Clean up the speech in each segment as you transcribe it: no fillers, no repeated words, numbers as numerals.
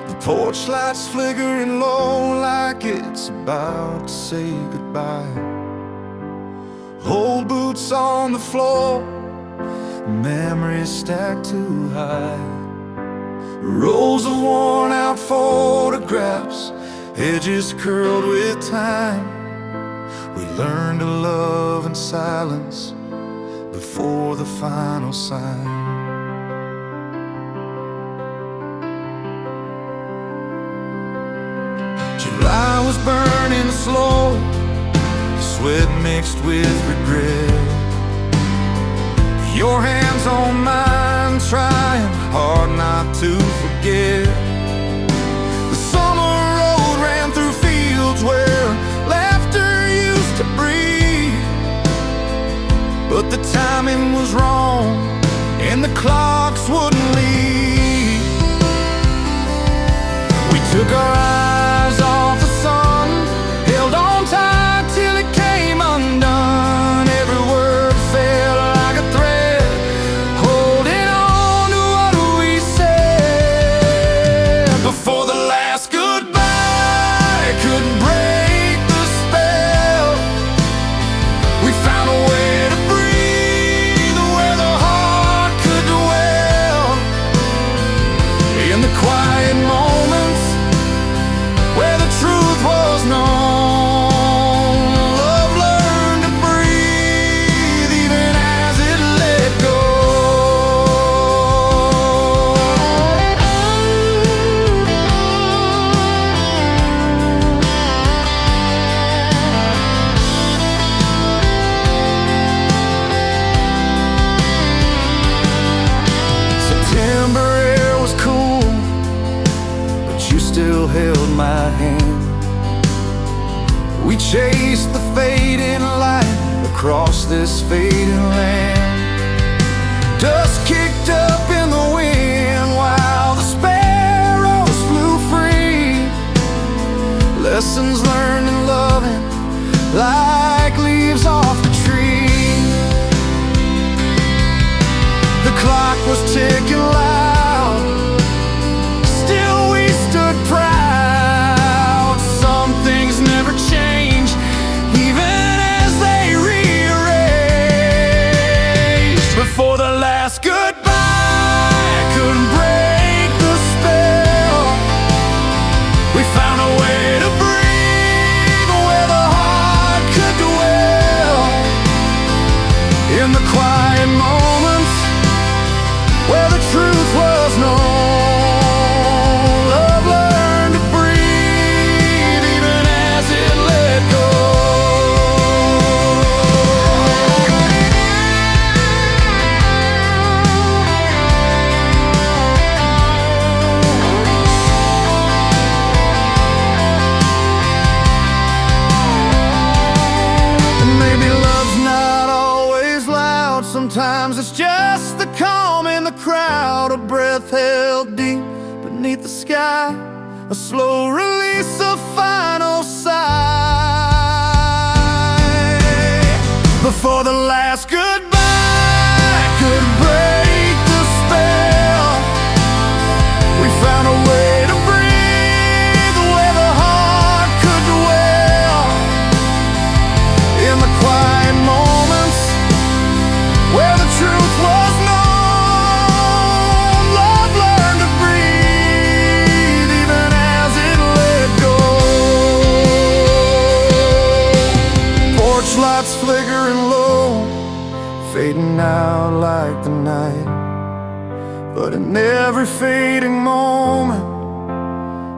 The porch light's flickering low like it's about to say goodbye. Old boots on the floor, memories stacked too high. Rolls of worn out photographs, edges curled with time. We learned to love in silence before the final sign. July was burning slow, sweat mixed with regret. Your hands on mine, trying hard not to forget. The summer road ran through fields where laughter used to breathe, but the timing was wrong and the clocks wouldn't leave. We took our eyes off the sun, held on tight till it came undone. Every word felt like a thread, holding on to what we said. Before the last goodbye could break the spell, we found a way to breathe where the heart could dwell. In the quiet moments where the truth was known, love learned to breathe even as it let go. September air was cool, but you still held my hand. We chased the fading light across this fading land. Dust kicked up in the wind while the sparrows flew free. Lessons learned in loving like leaves off the tree. The clock was ticking loud, still we stood proud. Some things never change, even as they rearrange. Before the last goodbye could break the spell, we found a way to breathe where the heart could dwell. In the quiet moments where the truth was known, love learned to breathe even as it let go. And maybe love's not always loud, sometimes it's just the calm in the crowd. A breath held deep beneath the sky, a slow release, a final sigh. Before the last goodbye could break the spell, we found a way to breathe where the heart could dwell. In the quiet moments where the truth was known, love learned to breathe even as it let go. Porch lights flickering low, fading out like the night. But in every fading moment,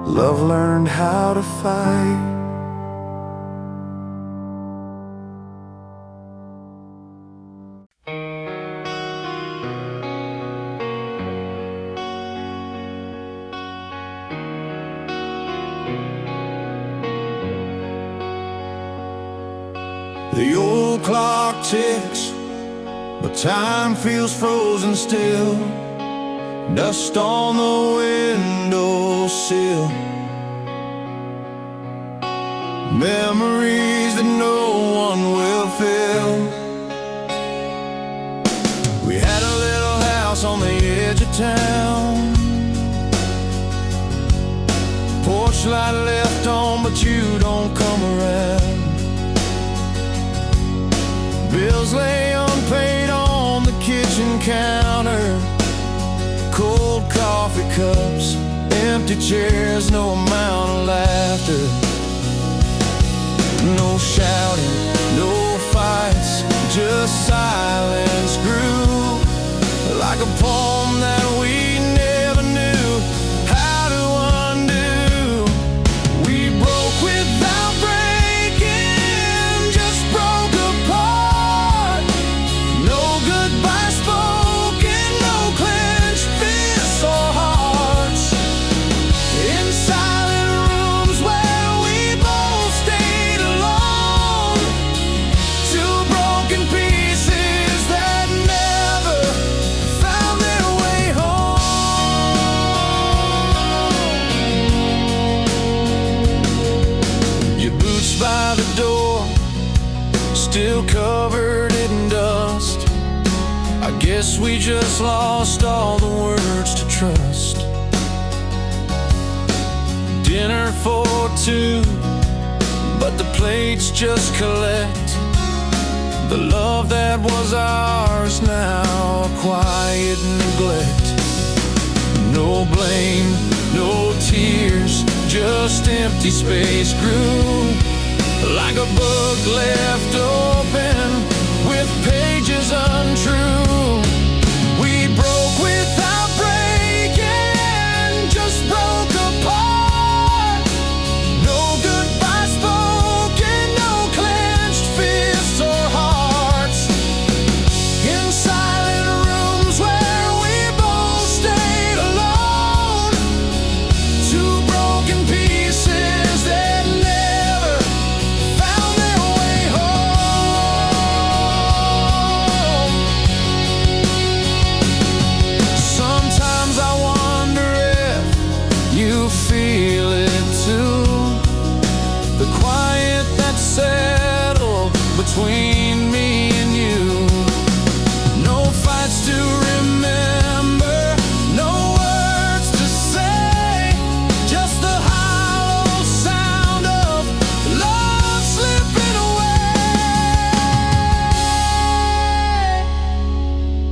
love learned how to fight. The old clock ticks, but time feels frozen still. Dust on the windowsill, memories that no one will fill. We had a little house on the edge of town, porch light left on, but you don't come around. Bills lay unpaid on the kitchen counter. Cold coffee cups, empty chairs, no amount of laughter. No shouting, no fights, just silence grew like a poem that we never knew how to undo. We broke without breaking, just broke apart. No goodbye spoken, no clenched fists or hearts. In silent rooms where we both stayed alone. Two broken pieces that never found their way home. Your boots by the door, still covered in dust. I guess we just lost all the words to trust. Dinner for two, but the plates just collect. The love that was ours now, a quiet neglect. No blame, no tears, just empty space grew like a book left open with pages untrue. We broke without breaking, just broke apart. No goodbye spoken, no clenched fists or hearts. In silent rooms where we both stayed alone. Two broken pieces that never found their way home. Sometimes I wonder if you feel it too. The quiet that settled between me and you. No fights to remember, no words to say, just the hollow sound of love slipping away.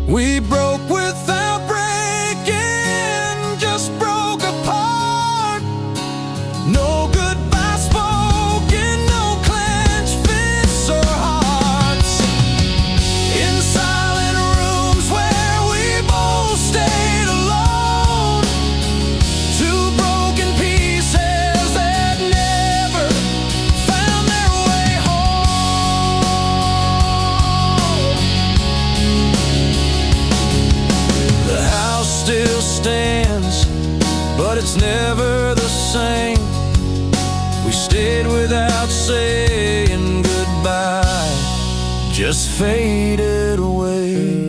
We broke without breaking, just broke apart. No goodbye spoken, no clenched fists or hearts. In silent rooms where we both stayed alone. Two broken pieces that never found their way home. The house still stands, but it's never the same. We stayed without saying goodbye, just faded away.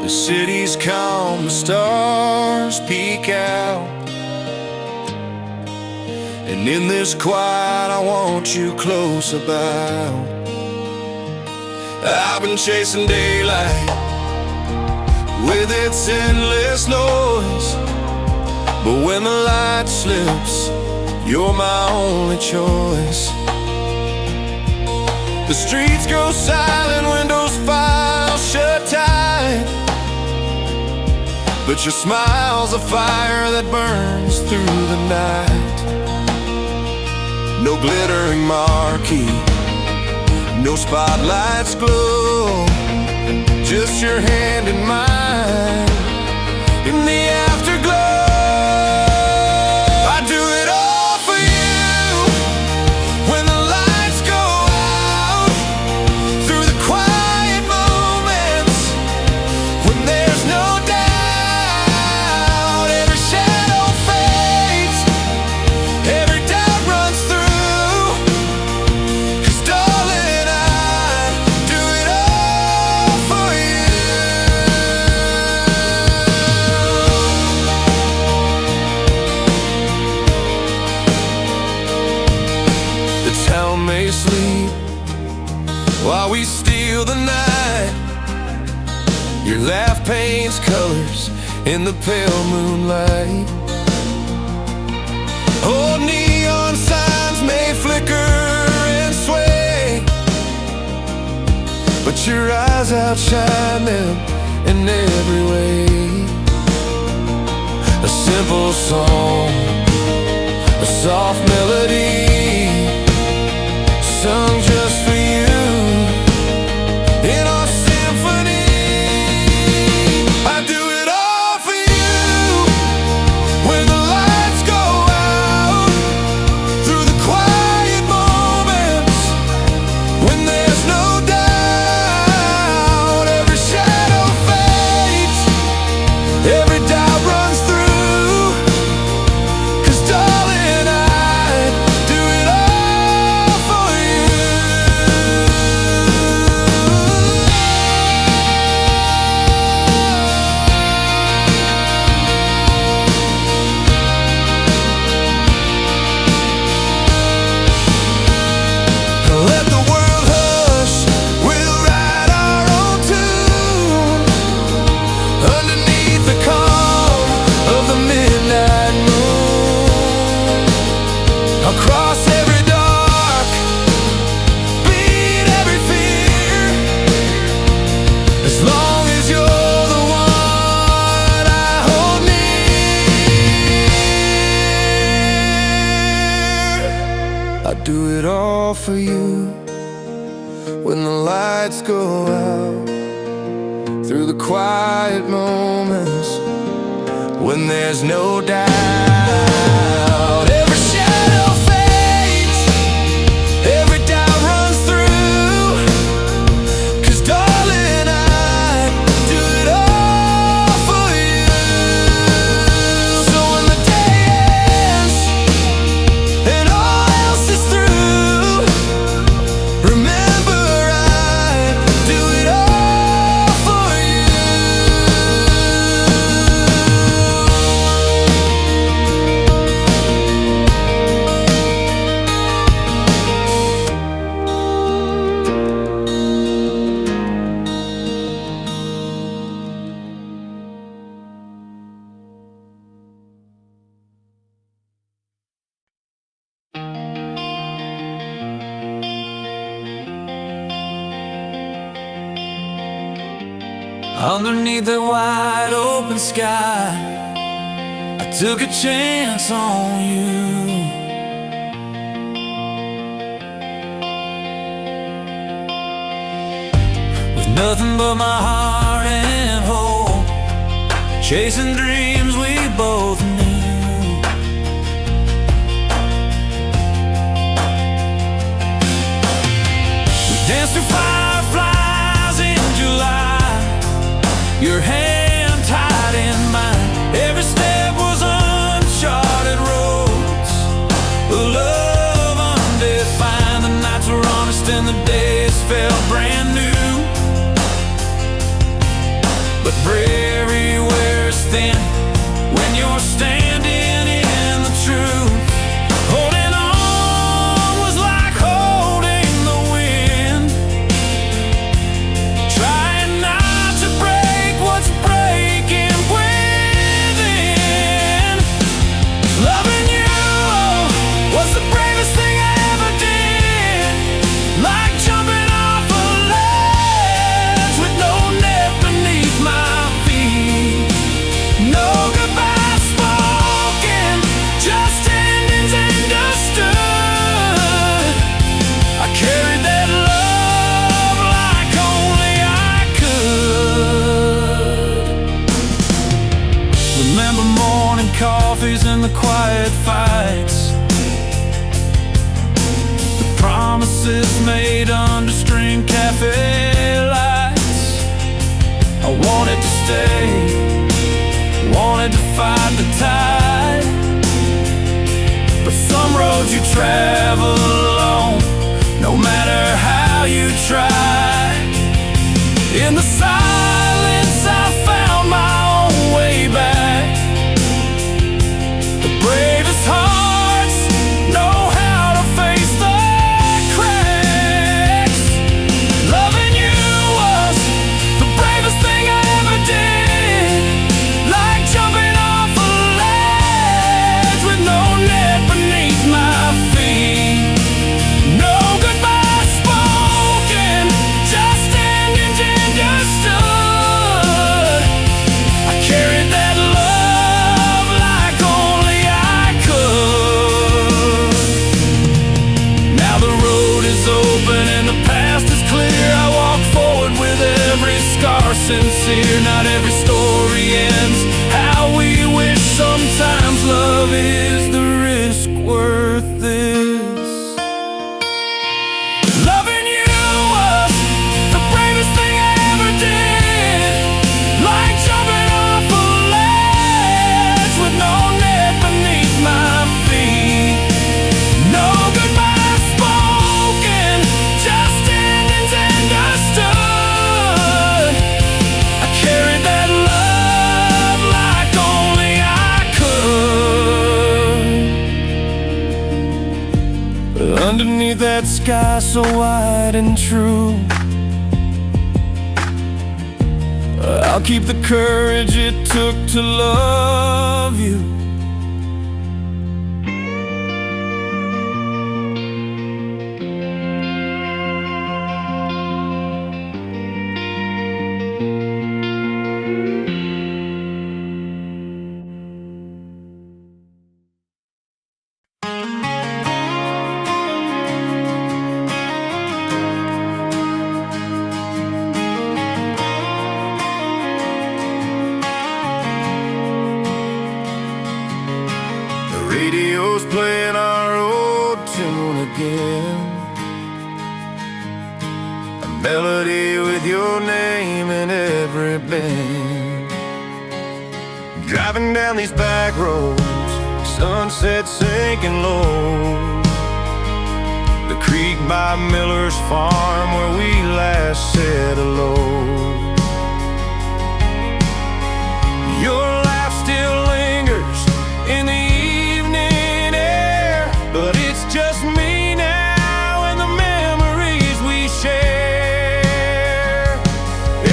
The city's calm, the stars peek out, and in this quiet I want you close about. I've been chasing daylight with its endless noise, but when the light slips, you're my only choice. The streets go silent, windows file shut tight, but your smile's a fire that burns through the night. No glittering marquee, no spotlights glow, just your hand in mine in the afterglow. I do it all for you when the lights go out, through the quiet moments when there's no doubt. Every shadow fades, every doubt runs through, 'cause may sleep while we steal the night. Your laugh paints colors in the pale moonlight. Old neon signs may flicker and sway, but your eyes outshine them in every way. A simple song, a soft melody, sung just for you in our symphony. I do it all for you when the lights go out, through the quiet moments when there's no doubt. Every shadow fades, every doubt runs through. Across every dark beat, every fear, as long as you're the one I hold near. I do it all for you when the lights go out, through the quiet moments when there's no doubt. Underneath the wide open sky, I took a chance on you. With nothing but my heart and hope, chasing dreams we both knew. We danced through fireflies in July, your hand tied in mine. Every step was uncharted roads, a love undefined. The nights were honest and the days felt brand new. But bravery wears thin when you're standing in the truth. Holding on was like holding the wind, trying not to break what's breaking within. Loving you was the bravest thing I ever did, like jumping off a ledge with no net beneath my feet. No goodbye spoken, just endings understood. I carried that love like only I could. Remember morning coffees and the quiet fights, the promises made under string cafe lights. I wanted to stay, wanted to fight the tide, but some roads you travel alone, no matter how you try. In the silence I found my own way back. The bravest hearts know how to face the beneath that sky so wide and true. I'll keep the courage it took to love you. Radio's playing our old tune again, a melody with your name in every bend. Driving down these back roads, sunset sinking low, the creek by Miller's farm where we last said hello. Your laugh still lingers in the but it's just me now and the memories we share.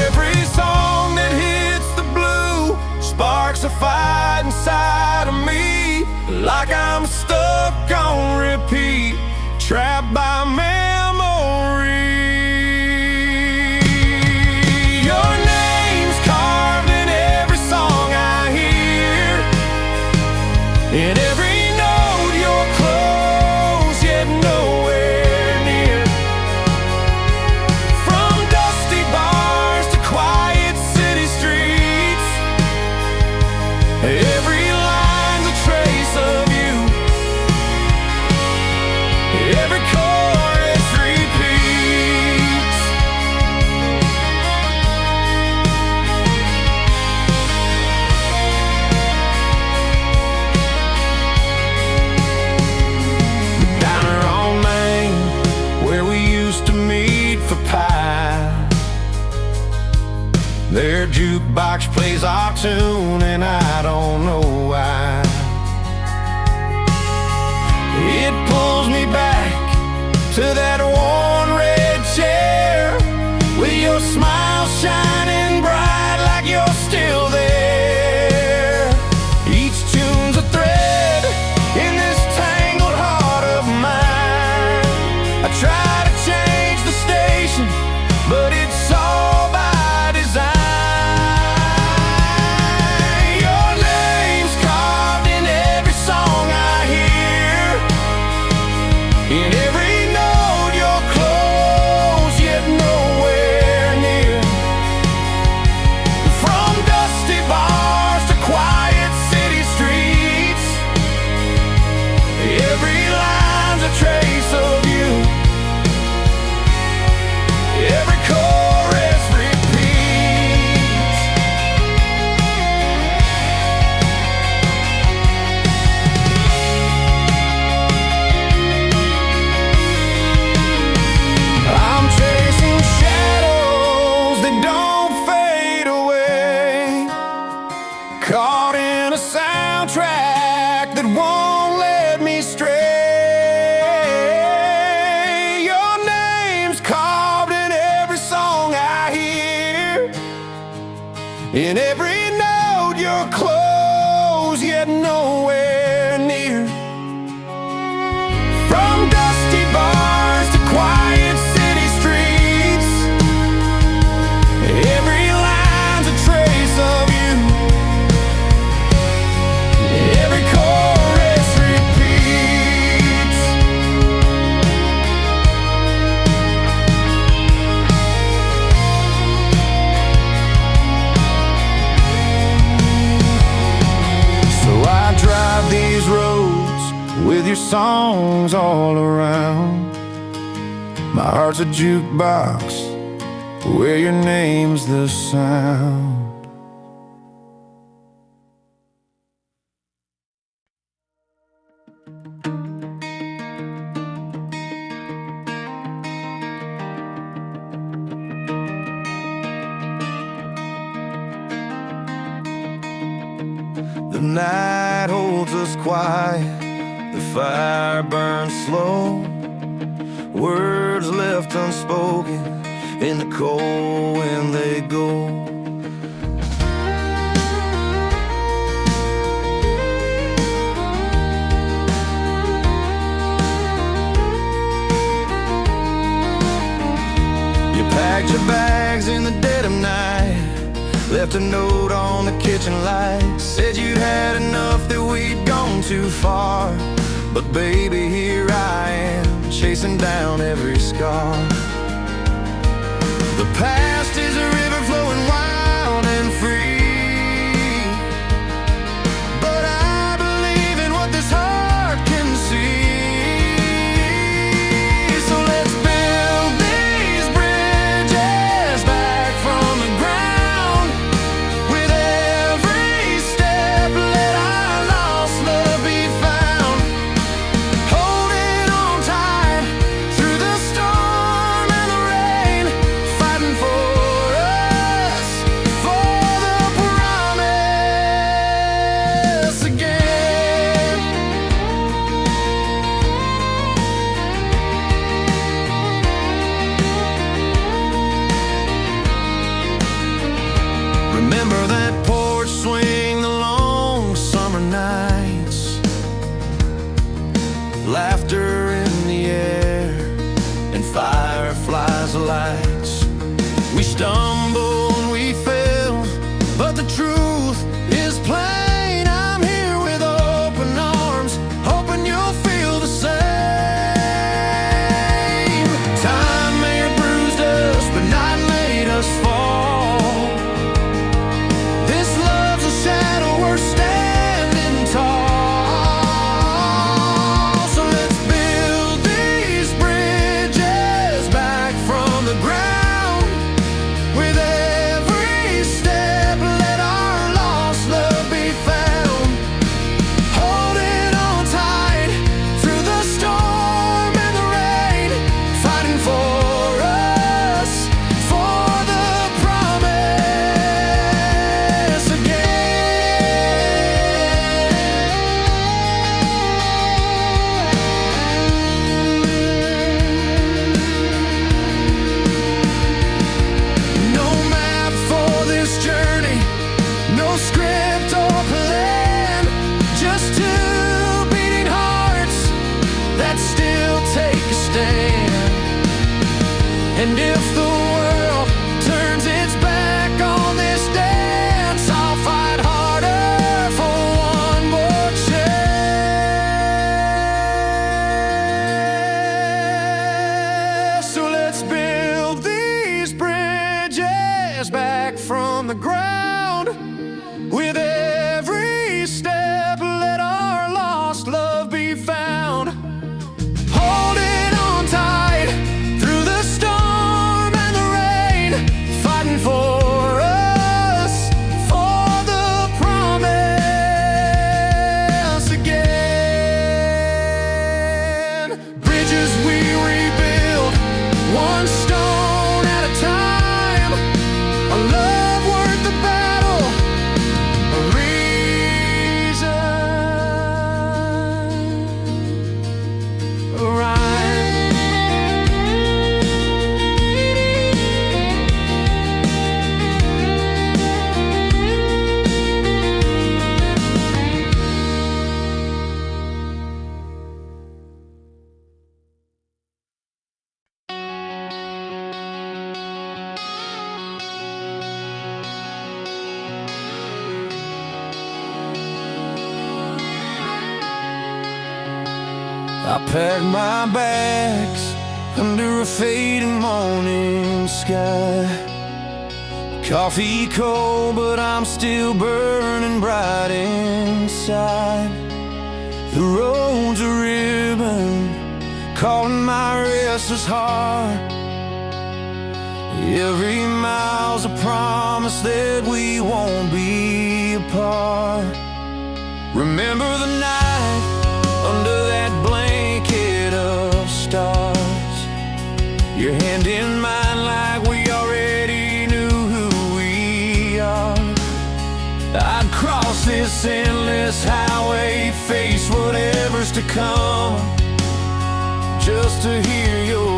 Every song that hits the blue sparks a fight inside of me, like I'm stuck on repeat, trapped by memory. Your name's carved in every song I hear, in every their jukebox plays our tune and I don't know why. It pulls me back to that worn red chair, with your smile shining bright like you're still there. Each tune's a thread in this tangled heart of mine. I try to change the station, but it's all by design. In every note you're close, yet nowhere near. From dusty bars to quiet city streets, every line's a trace of you. Every chorus repeats. I'm chasing shadows that don't fade away, caught in a soundtrack that won't let me stray. Your name's carved in every song I hear, in every note you're close, yet nowhere near. From dusty bars to quiet city streets, every line's a trace of you. Every chorus repeats. So I drive these roads with your songs all around. My heart's a jukebox where your name's the sound. The night holds us quiet, the fire burns slow. words left unspoken in the cold when they go. You packed your bags in the dead of night, left a note on the kitchen light, said you'd had enough, that we'd gone too far. But baby, here I am, chasing down every scar. The past is a river flowing wild and free, but I believe in what this heart can see. So let's build these bridges back from the ground. With every step, let our lost love be found. Holding on tight through the storm and the rain, fighting for us, for the promise again. Remember that porch swing, the long summer nights, laughter in the air and fireflies lights. We stumbled, we fell, but the truth is plain. I'm here with open arms, hoping you'll feel the same. Time may have bruised us, but not made us fall. This love's a shadow, we're standing tall. So let's build these bridges back from the ground. With every step, let our lost love be found. Holding on tight through the storm and the rain, fighting for us, for the promise again. No map for this journey, no script or plan, just two beating hearts that still take a stand. And if the world turns its back on this dance, I'll fight harder for one more chance. So let's build these bridges back from the ground. With every step, let our lost love be found. Holding on tight through the storm and the rain, fighting for us, for the promise again. Bridges we rebuild, one stone at a time. A love worth the battle, a reason, a rhyme. I packed my bags under a fading morning sky. Coffee cold, but I'm still burning bright inside. The road's a ribbon, calling my restless heart. Every mile's a promise that we won't be apart. Remember the night under that blanket of stars, your hand in mine like we already knew who we are. I'd cross this endless highway, face whatever's to come, just to hear your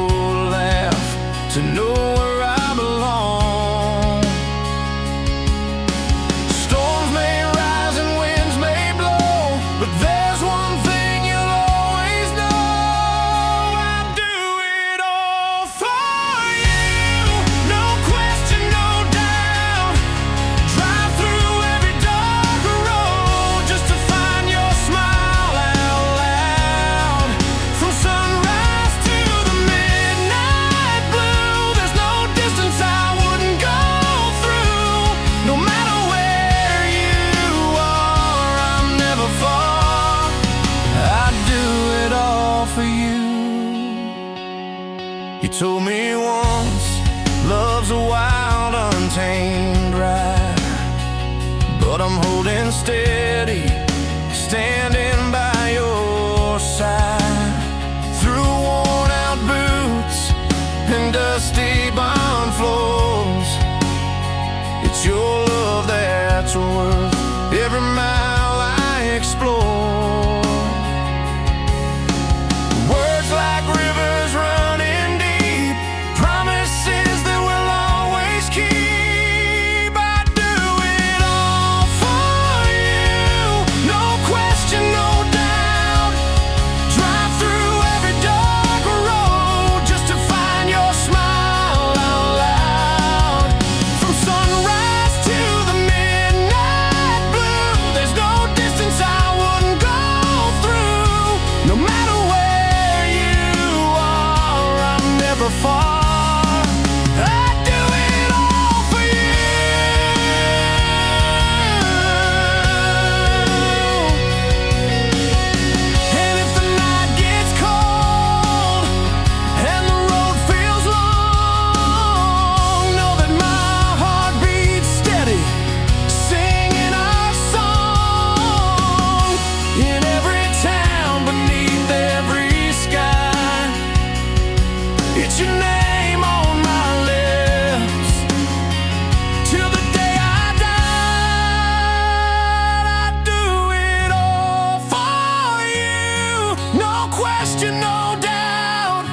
told me once, love's a wild, untamed ride, but I'm holding steady, standing by your side. Through worn-out boots and dusty barn floors, it's your love that's worth every mile I explore. Words like rivers running deep, promises that we'll always keep. I'd do it all for you, no question, no doubt. Drive through every dark road just to find your smile out loud. From sunrise to the midnight blue, there's no distance I wouldn't go through. No matter where you are, I'm never far. I'd do it all for you. And if the night gets cold and the road feels long, know that my heart beats steady, singing our song. In every town, beneath every sky, it's your name on my lips. Till the day I died, I'd do it all for you, no question, no doubt.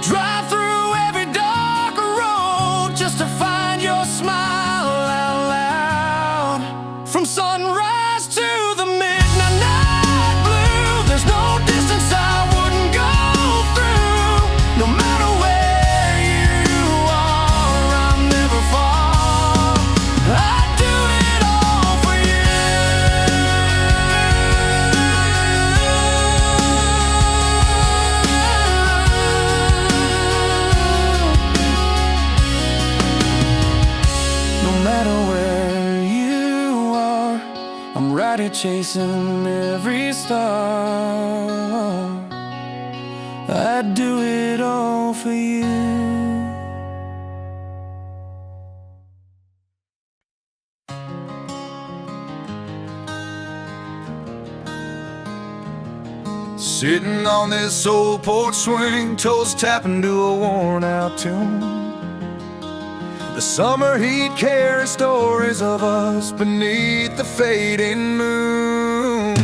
Drive through every dark road just to find your smile out loud. From sunrise to the midnight blue, there's no distance I wouldn't go through. No matter where you are, I'm never far. I'd do it all for you. No matter where you are, I'm right here chasing every star. I'd do it all for you. Sitting on this old porch swing, toes tapping to a worn-out tune. The summer heat carries stories of us beneath the fading moon.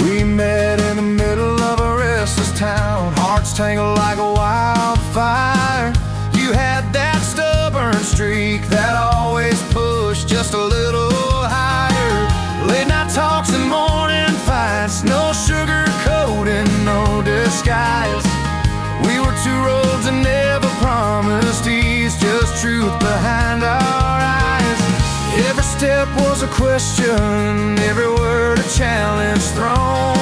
We met in the middle of a restless town, hearts tangled like a wildfire. You had that stubborn streak that always pushed just a little higher. Late night talks and morning fights, no sugar coating, no disguise. We were two roads that never promised ease, just truth behind our eyes. Every step was a question, every word a challenge thrown.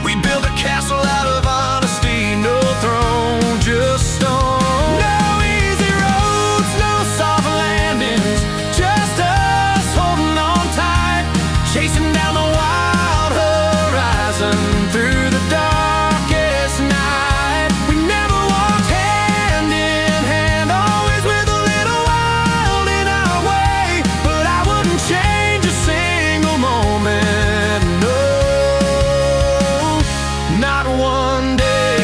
We built a castle out of honesty, no throne, just stone. No easy roads, no soft landings, just us holding on tight, chasing down the wild horizon through the darkest night. We never walked hand in hand, always with a little wild in our way, but I wouldn't change a single moment, no, not one day.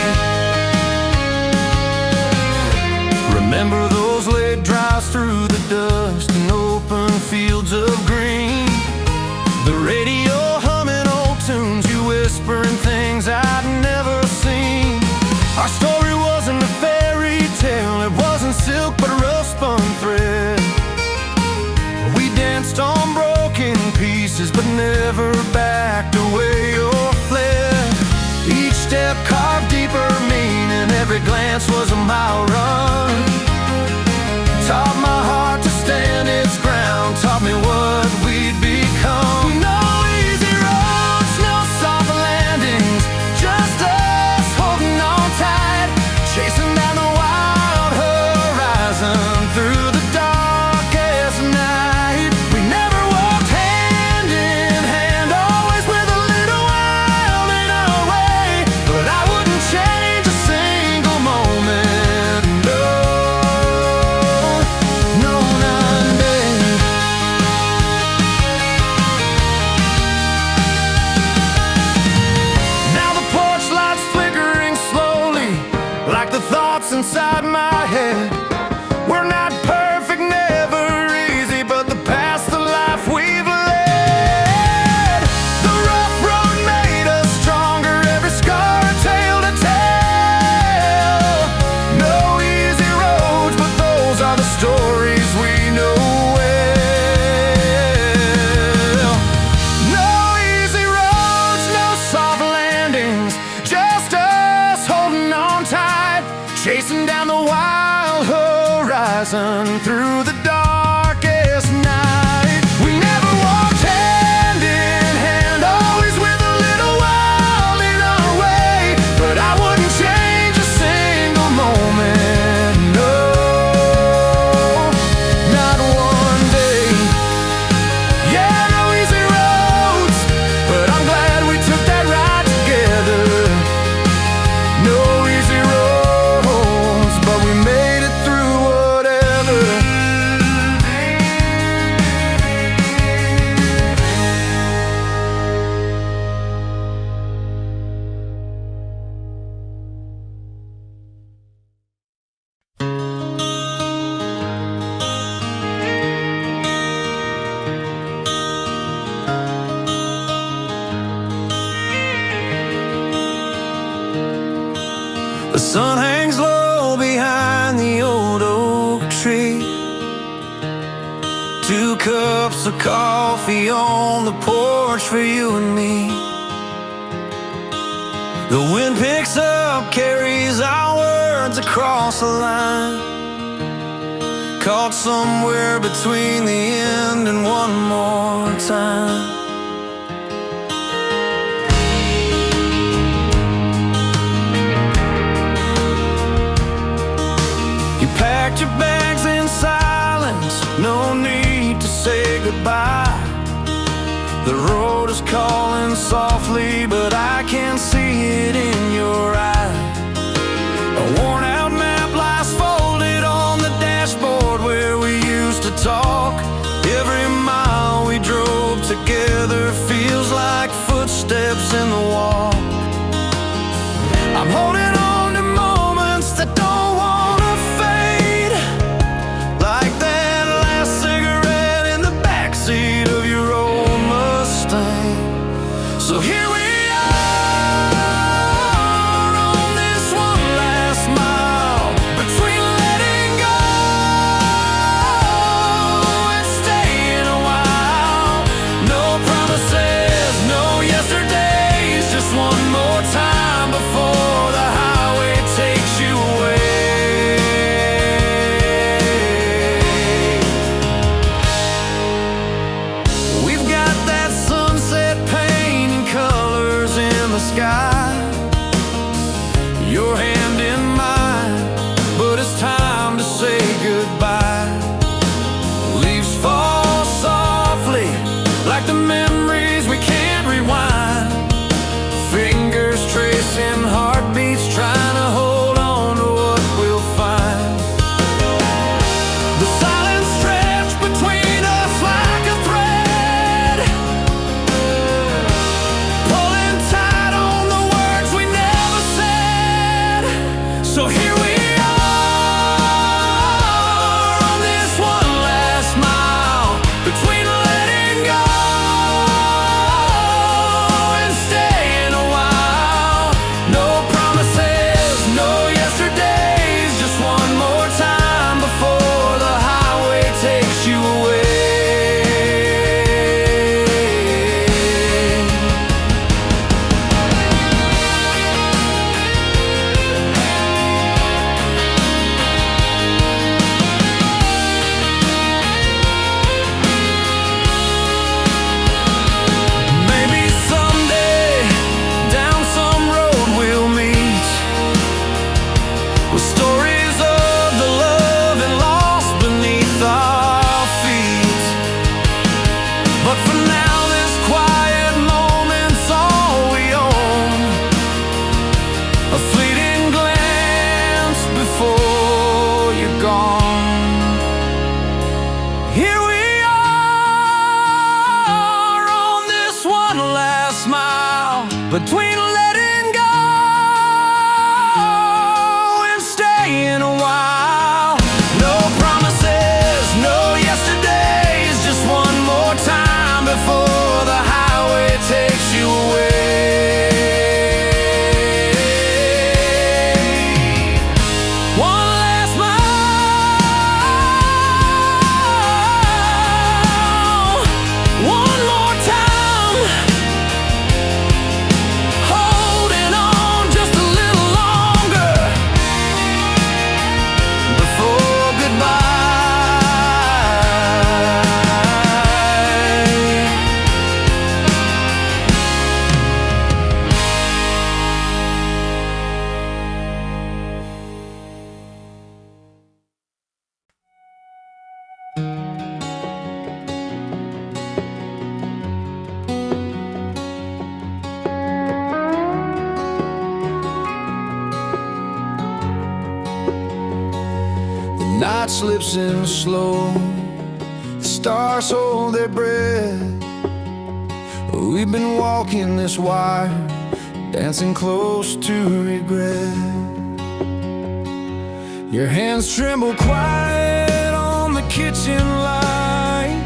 Remember those late drives through the dust and open fields of green, the radio humming old tunes, you whispering things I'd never seen. Our story wasn't a fairy tale, it wasn't silk but a rough spun thread. We danced on broken pieces but never backed away or fled. Each step carved deeper meaning, every glance was a mile run. Taught my heart to stand its ground, taught me what we'd become. No easy roads, no soft landings, just us holding on tight, chasing down the wild horizon through the darkest night. We never walked hand in hand, horizon through the darkest night. We never walked hand in hand, always with a little wild in our way. But I wouldn't change a single moment, no, not one day. Yeah, no easy roads, but I'm glad we took that ride together. No easy roads, but we made it through whatever. The sun hangs low behind the old oak tree. 2 cups of coffee on the porch for you and me. The wind picks up, carries our words across the line, caught somewhere between the end and one more time. Packed your bags in silence, no need to say goodbye. The road is calling softly, but I can see it in your eye. A worn out map lies folded on the dashboard where we used to talk. Every mile we drove together feels like footsteps in the walk. I'm holding on to moments that don't wanna fade, like that last cigarette in the backseat of your old Mustang. So here we are on this one last mile, between letting go and staying a while. No promises, no yesterdays, just one more time before the highway takes you away. We've got that sunset painting colors in the sky, your hand in mine, but it's time to say goodbye. Leaves fall softly, like the memories we can't rewind. Fingers tracing heartbeats, trying to hold on to what we'll find. The silence stretched between us like a thread, pulling tight on the words we never said. So here we are on this one last mile, between letting go and staying a while. No promises, no yesterdays, just one more time before the highway takes you away. Maybe someday down some road we'll meet, with stories of the love and loss beneath our feet. But for now, this quiet moment's all we own, a fleeting glance before you're gone. Here we are on this one last mile, between letting go and staying a while. No promises, no yesterdays, just one more time before the highway takes you away. One last mile, one more time, holding night slips in slow, the stars hold their breath. We've been walking this wire, dancing close to regret. Your hands tremble quiet on the kitchen light.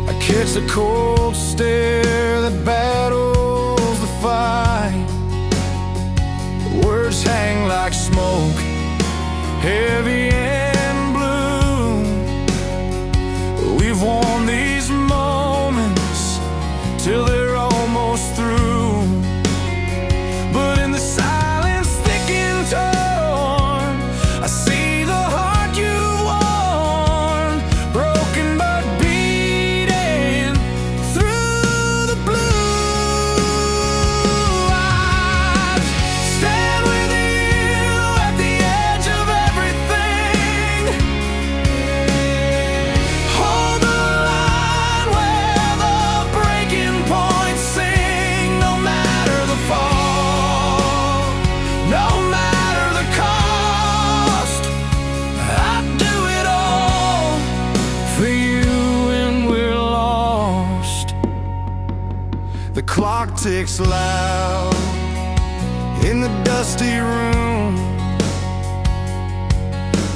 I catch the cold stare that battles the fight. Words hang like smoke, heavy and blue. We've worn these moments till they're almost through. But in the silence thick and torn, I see the heart you've worn, broken but beating through the blue. I stand with you at the edge of everything. Hold the line where the breaking points sing. No matter the fall, no matter the cost, I'd do it all for you when we're lost. The clock ticks loud in the dusty room.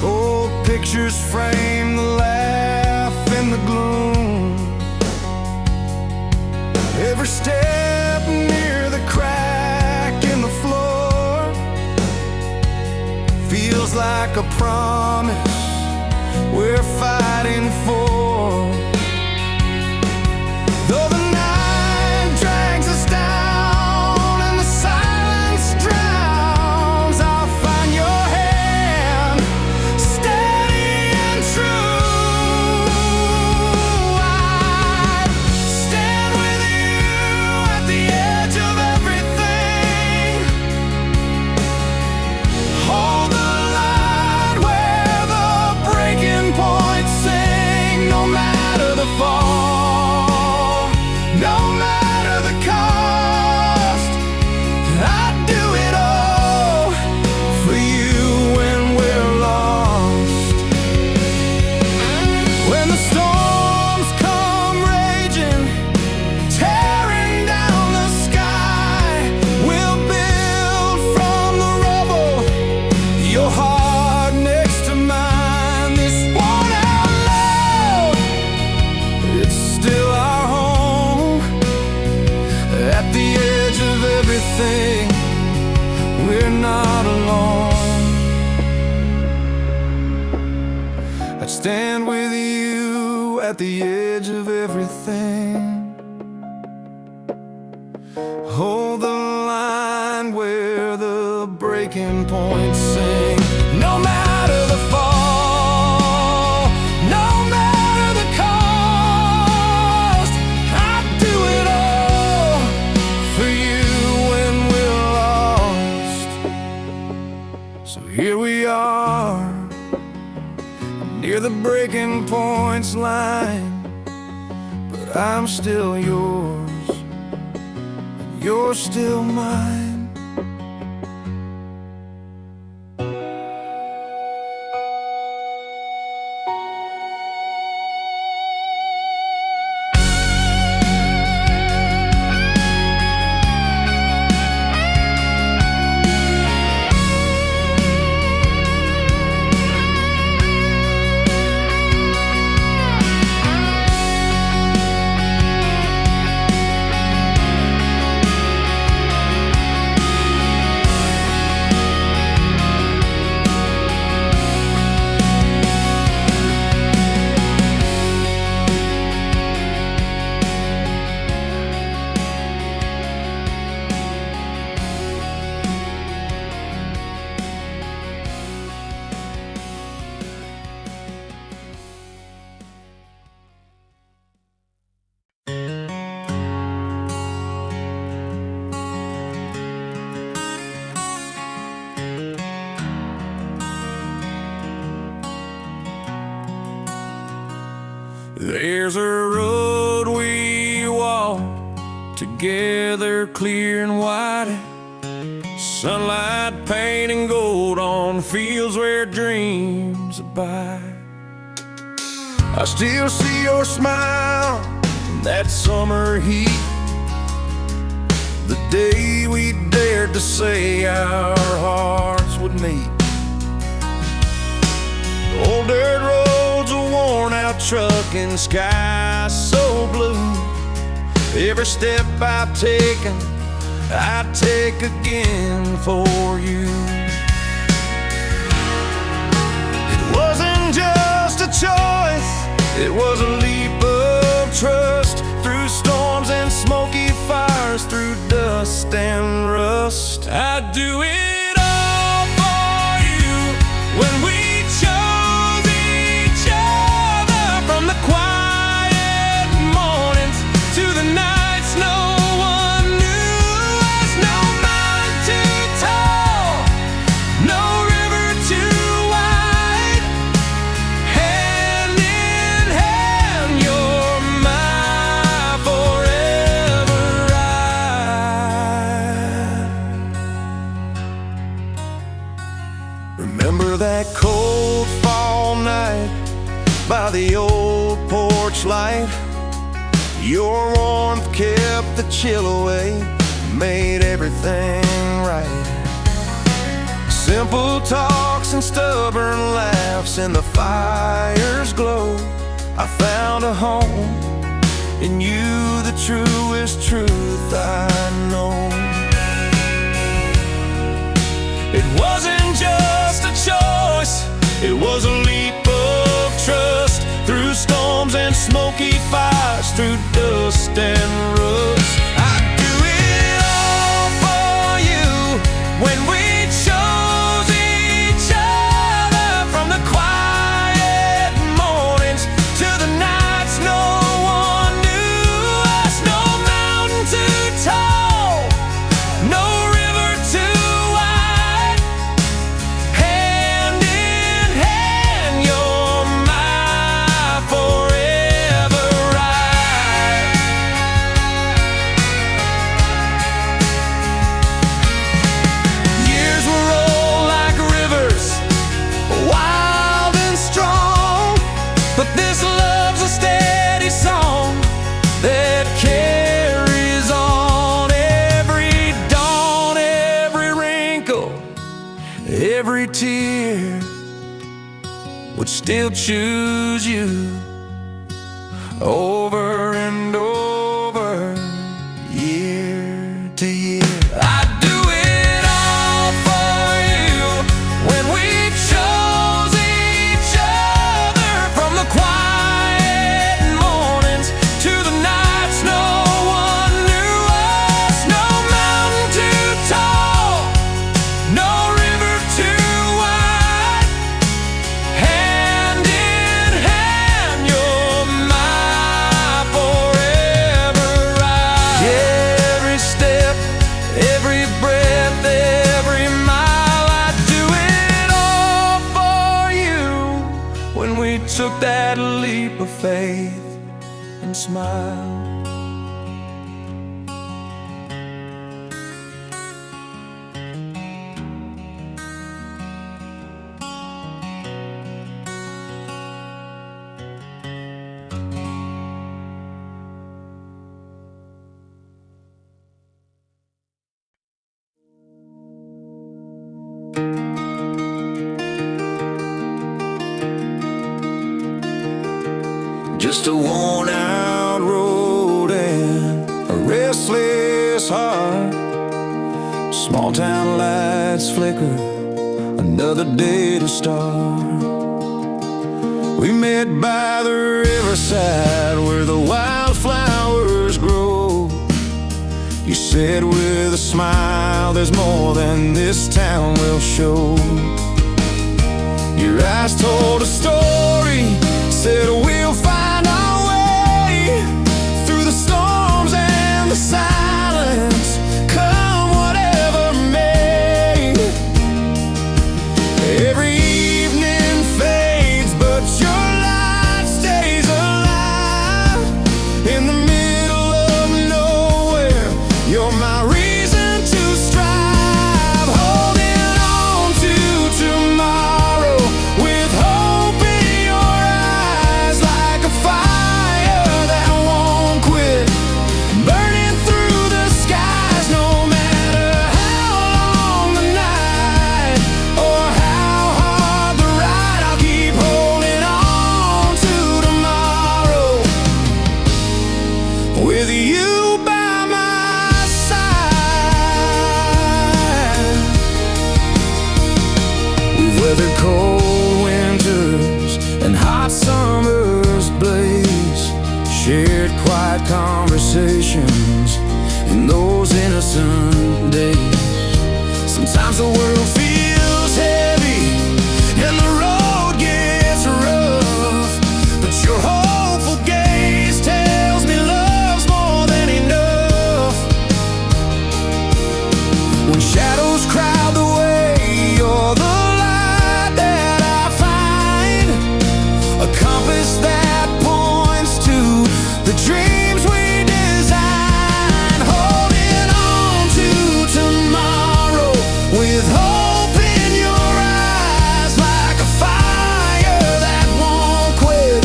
Old pictures frame the laugh and the gloom. Every step near the crack in the floor feels like a promise we're fighting for. Though the night drags us down and the silence drowns, I'll find your hand steady and true. I stand with you at the edge of everything. Hold the line where the breaking points sing. No matter the fall, no matter the cost, I'd do it all for you when we're lost. When the storms come raging, tearing down the sky, we'll build from the rubble, your heart next to mine. This worn out love, it's still our home. At the edge of everything, we're not alone. I'd stand with you at the edge of everything. Hold the line where the breaking points sing. No matter the fall, no matter the cost, I'd do it all for you when we're lost. So here we are, near the breaking points line, but I'm still yours, and you're still mine. There's a road we walk together, clear and wide, Sunlight painting gold on fields where dreams abide. I still see your smile in that summer heat, the day we dared to say our hearts would meet. Old dirt roads, a worn-out truck, and sky so blue. Every step I've taken, I'd take again for you. It wasn't just a choice, it was a leap of trust. Through storms and smoky fires, through dust and rust, I'd do it all for you when we chose each other. From the quiet mornings to the nights no one knew us. No mountain too tall, no river too wide. Hand in hand, you're my forever ride. remember that cold fall night by the old porch light? Your warmth kept the chill away, made everything right. Simple talks and stubborn laughs in the fire's glow. I found a home in you, the truest truth I know. It wasn't just a choice, it was a leap of trust. Through storms and smoky fires, through dust and rust, I'd do it all for you when we chose each other. From the quiet mornings to the nights no one knew us. No mountain too tall, no river too wide. Hand in hand, you're my forever ride. Years will roll like rivers, wild and strong, but this love's a steady song that carries on. Every dawn, every wrinkle, every tear would still choose you over and over, year to year. I'd do it all for you when we chose each other. From the quiet mornings to the nights no one knew us. No mountain too tall, no river too wide. Hand in hand, you're my forever ride. Every step, every breath, every mile, I'd do it all for you when we took that leap of faith and smiled. Just a worn-out road and a restless heart. Small town lights flicker, another day to start. We met by the riverside where the wildflowers grow. You said with a smile, there's more than this town will show. Your eyes told a story, said we'll find our way through the storms and the silence, come whatever may. Every evening fades, but your light stays alive. In the middle of nowhere, you're my reason to strive. with you by my side. We've weathered cold winters and hot summers blaze, shared quiet conversations in those innocent days. Sometimes the world feels heavy and the road gets rough, but your hopeful gaze tells me love's more than enough. When shadows crowd the way, you're the light that I find, a compass that points to the dreams we design. Holding on to tomorrow with hope in your eyes, like a fire that won't quit,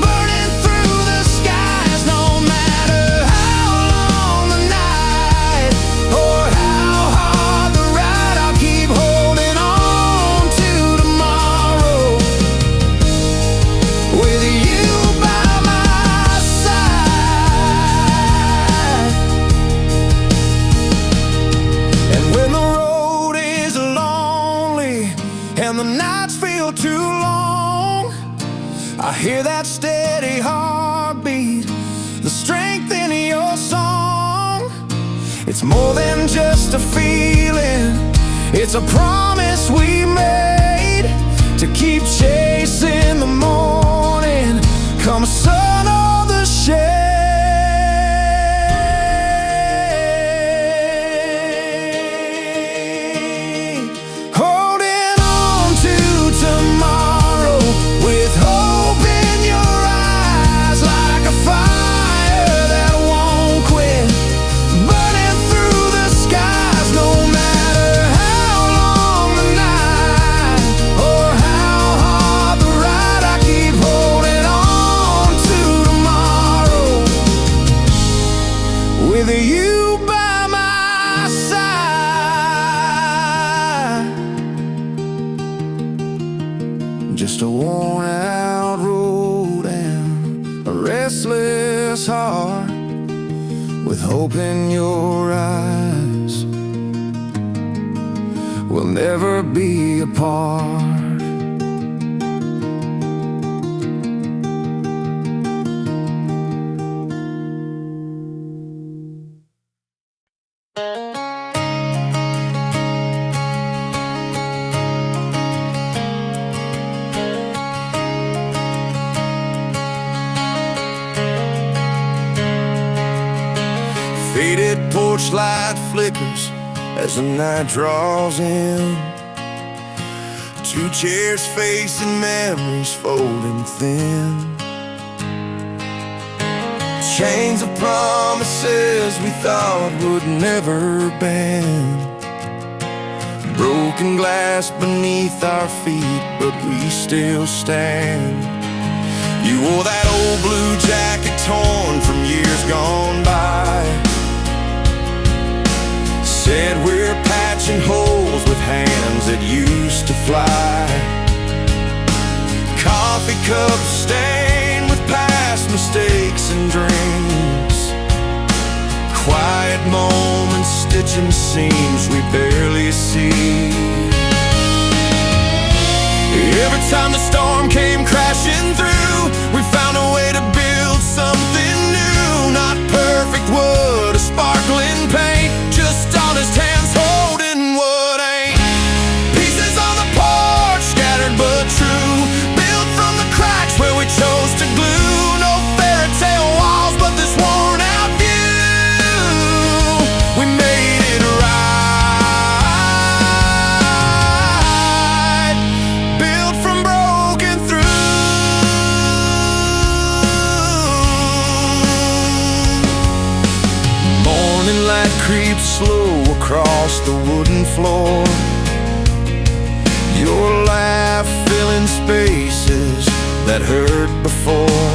burning through the skies. No matter how long the night or how hard the ride, I'll keep holding on to tomorrow with you by my side. And when the road is lonely and the nights feel too long, I hear that steady heartbeat, the strength in your song. It's more than just a feeling, it's a promise we made to keep chasing the morning, come sun or the shade. Holding on to tomorrow with hope in your eyes, like a fire that won't quit, burning through the skies. No matter how long the night or how hard the ride, I keep holding on to tomorrow with you by my side. Just a worn out road and a restless heart, with hope in your eyes, we'll never be apart. Faded porch light flickers as the night draws in. Two chairs facing memories folding thin. Chains of promises we thought would never bend. Broken glass beneath our feet, but we still stand. You wore that old blue jacket torn from years gone by. Said we're patching holes with hands that used to fly. Coffee cups stained with past mistakes and dreams. Quiet moments stitching seams we barely see. Every time the storm came crashing through, we found a way to build something new. Not perfect wood or sparkling paint, just honest hands holding what ain't. Pieces on the porch, scattered but true, built from the cracks where we chose to glue. No fairy tale walls, but this worn out view. We made it right, built from broken through. Morning light creeps slow across the wooden floor. Your laugh filling spaces that hurt before.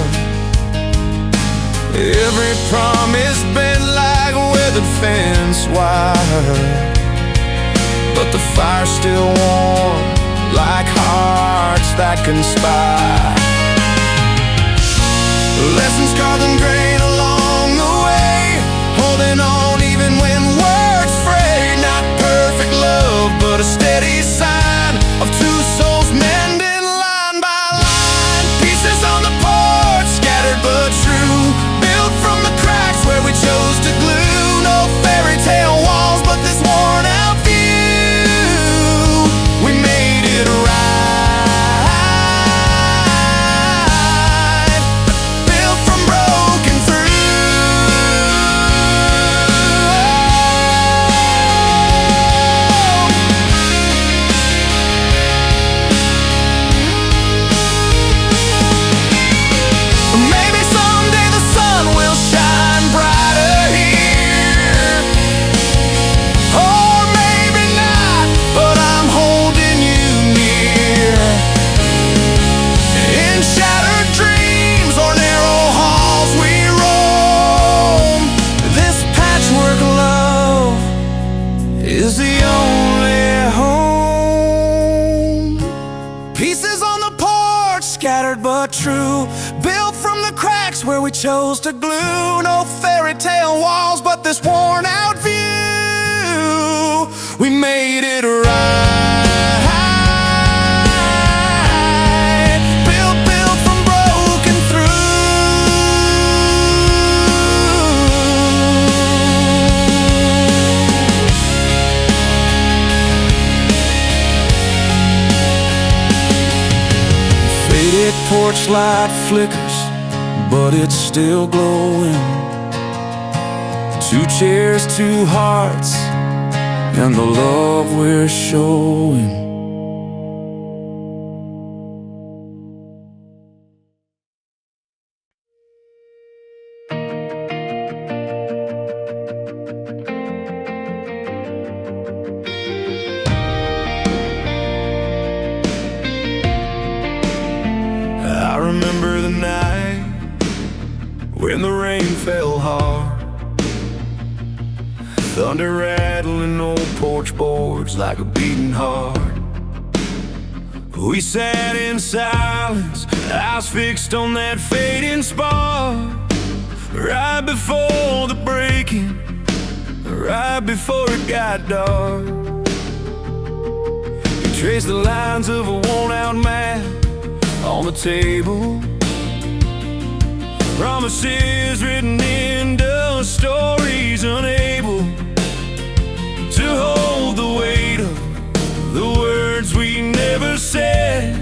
Every promise bent like weathered fence wire, but the fire's still warm, like hearts that conspire. Lessons carved in grain along where we chose to glue. No fairy tale walls, but this worn out view. We made it right, built from broken through. Faded porch light flickers, but it's still glowing. 2 chairs, 2 hearts, and the love we're showing. I remember the night when the rain fell hard, thunder rattling old porch boards like a beating heart. We sat in silence, eyes fixed on that fading spark. Right before the breaking, right before it got dark. We traced the lines of a worn-out map on the table, promises written into stories unable to hold the weight of the words we never said,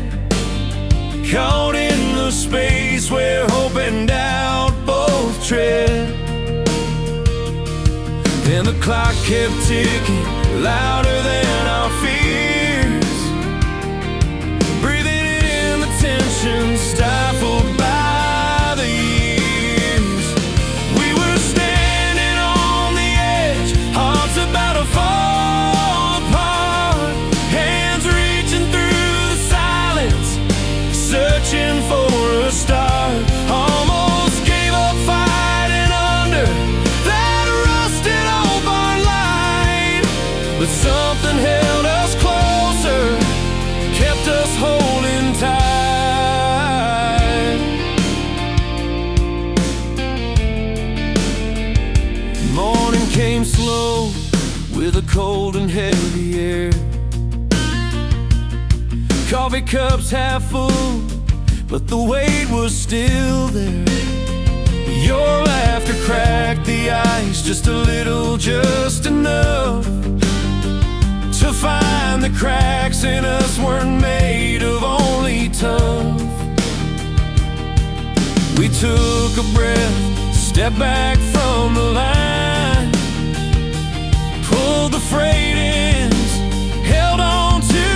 caught in the space where hope and doubt both tread. And the clock kept ticking louder than our fears, breathing in the tension stifled by the years. We were standing on the edge, hearts about to fall apart, hands reaching through the silence, searching for a start. Almost gave up fighting under that rusted old barn light, but something held us closer, kept us holding tight. Morning came slow with a cold and heavy air, coffee cups half full, but the weight was still there. Your laughter cracked the ice just a little, just enough to find the cracks in us weren't made of only tough. We took a breath, stepped back from the line, pulled the freight ends, held on to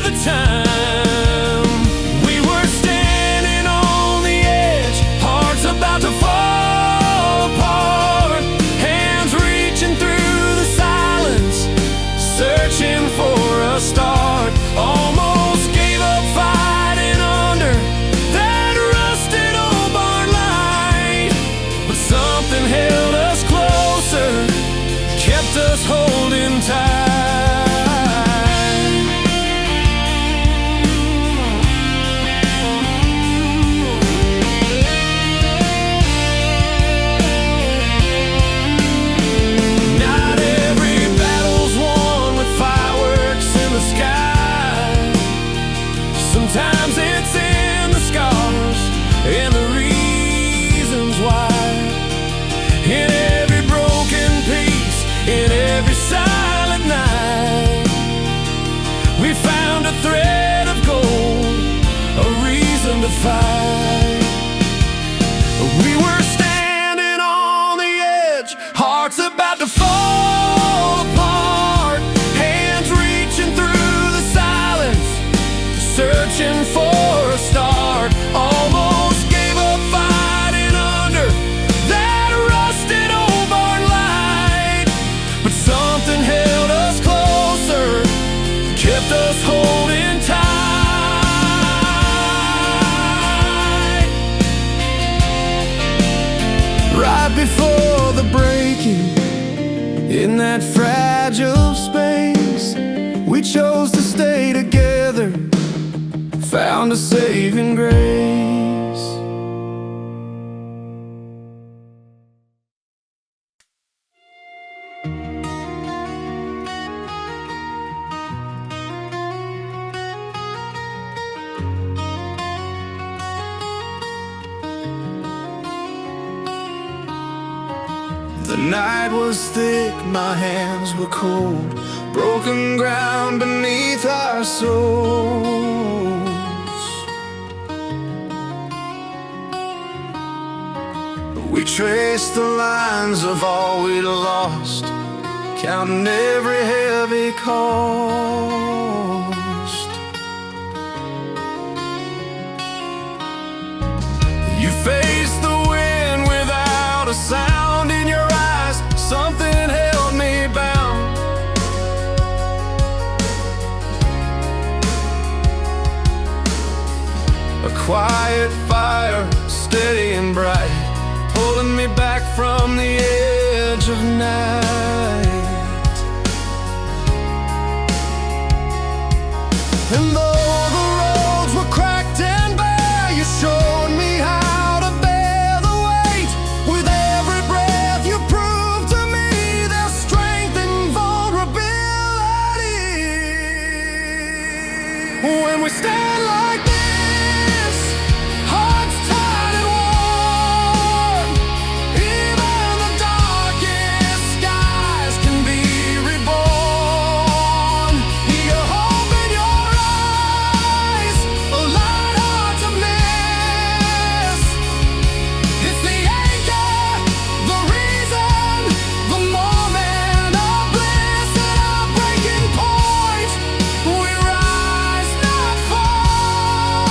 the time. We were standing on the edge, hearts about to fall apart, hands reaching through the silence, searching for a start. Almost gave up fighting under that rusted old barn light, but something held us closer, kept us holding tight. Not every battle's won with fireworks in the sky. Sometimes it's in the scars and the reasons why. In every broken piece, in every silent night, we found a thread of gold, a reason to fight. We were standing on the edge, hearts about to fall apart, hands reaching through the silence, searching for a start. Almost gave up fighting under that rusted old barn light, but something held us closer, kept us holding tight. Right before the breaking, in that fragile space, we chose to stay together, found a saving grace. The night was thick, my hands were cold, broken ground beneath our souls. We traced the lines of all we'd lost, counting every heavy cost. You faced the wind without a sound in your eyes. Something held me bound. A quiet fire, steady and bright, pulling me back from the edge of night. And though the roads were cracked and bare, you showed me how to bear the weight. With every breath you proved to me there's strength in vulnerability. When we stand like this, hearts tied and warm, even the darkest skies can be reborn. Your hope in your eyes, a light hard to miss. It's the anchor, the reason, the moment of bliss. At our breaking point, we rise, not fall.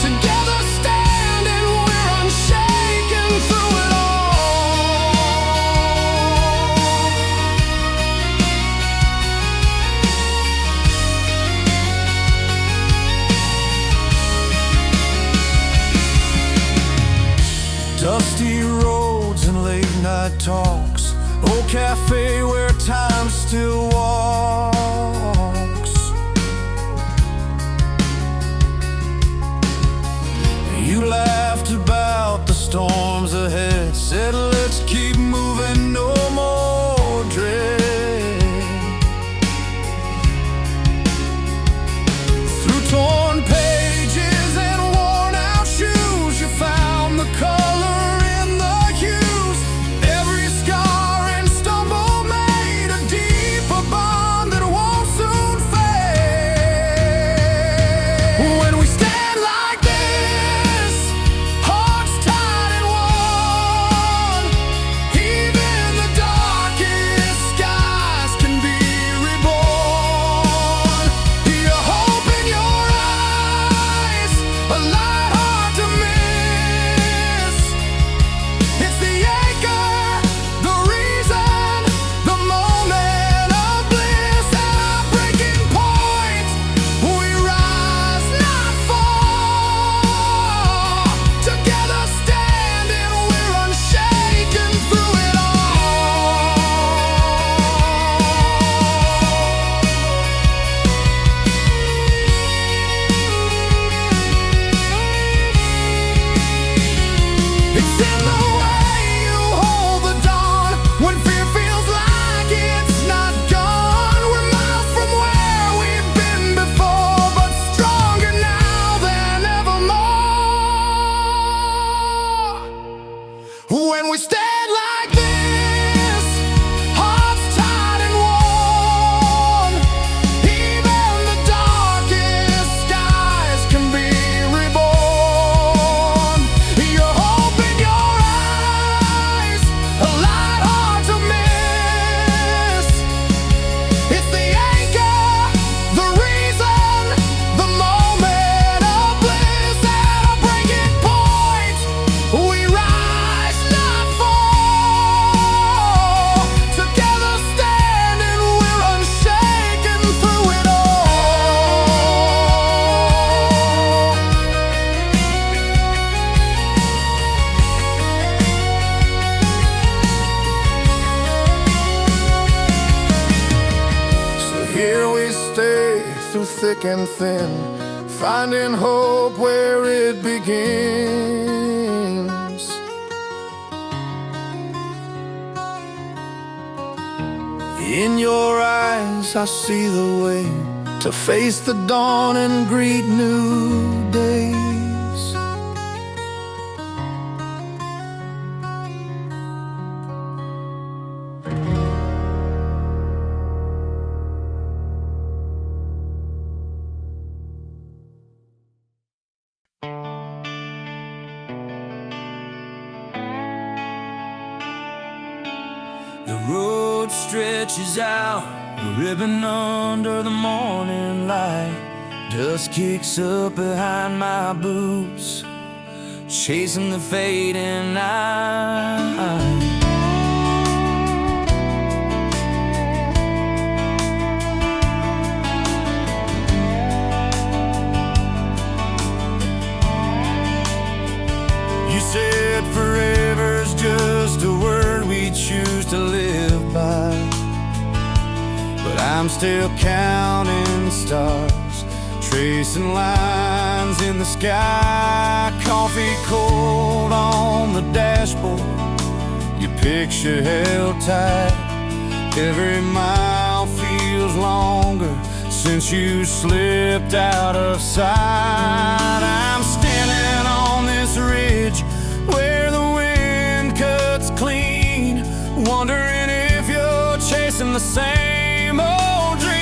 Together standing, we're unshaken through it all. Dusty roads and late night talks, old cafe where time still walks. You laughed about the storms ahead, said let's keep moving, no more dread. Through torn pages and worn out shoes, you found the color in the hues. Every scar and stumble made a deeper bond that won't soon fade. When we stand like this, hearts tied and warm, even the darkest skies can be reborn. Your hope in your eyes, a light hard to miss. It's the anchor, the reason, the moment of bliss. At our breaking point, we rise, not fall. Together standing, we're unshaken through it all. It's in the way you hold the dawn when fear feels like it's not gone. We're miles from where we've been before, but stronger now than evermore. When we stand like this, hearts tied and warm, even the darkest skies can be reborn. Your hope in your eyes, a light hard to miss. It's the anchor, the reason, the moment of bliss. At our breaking point, we rise, not fall. Together standing, we're unshaken through it all. So here we stay through thick and thin, finding hope where it begins. In your eyes, I see the way to face the dawn and greet new days. The road stretches out, a ribbon under the morning light. Dust kicks up behind my boots, chasing the fading night. You said forever's just a word we choose to live by, but I'm still counting stars, tracing lines in the sky. Coffee cold on the dashboard, your picture held tight. Every mile feels longer since you slipped out of sight. I'm standing on this ridge where the wind cuts clean, wondering if you're chasing the same old dream.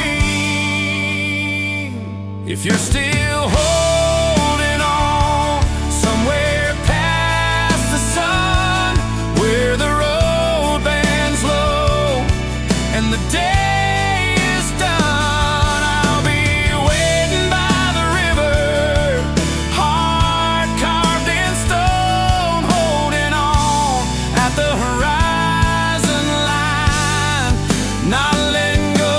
If you're still holding on somewhere past the sun, where the road bends low and the day is done, I'll be waiting by the river, heart carved in stone, holding on at the horizon line, not letting go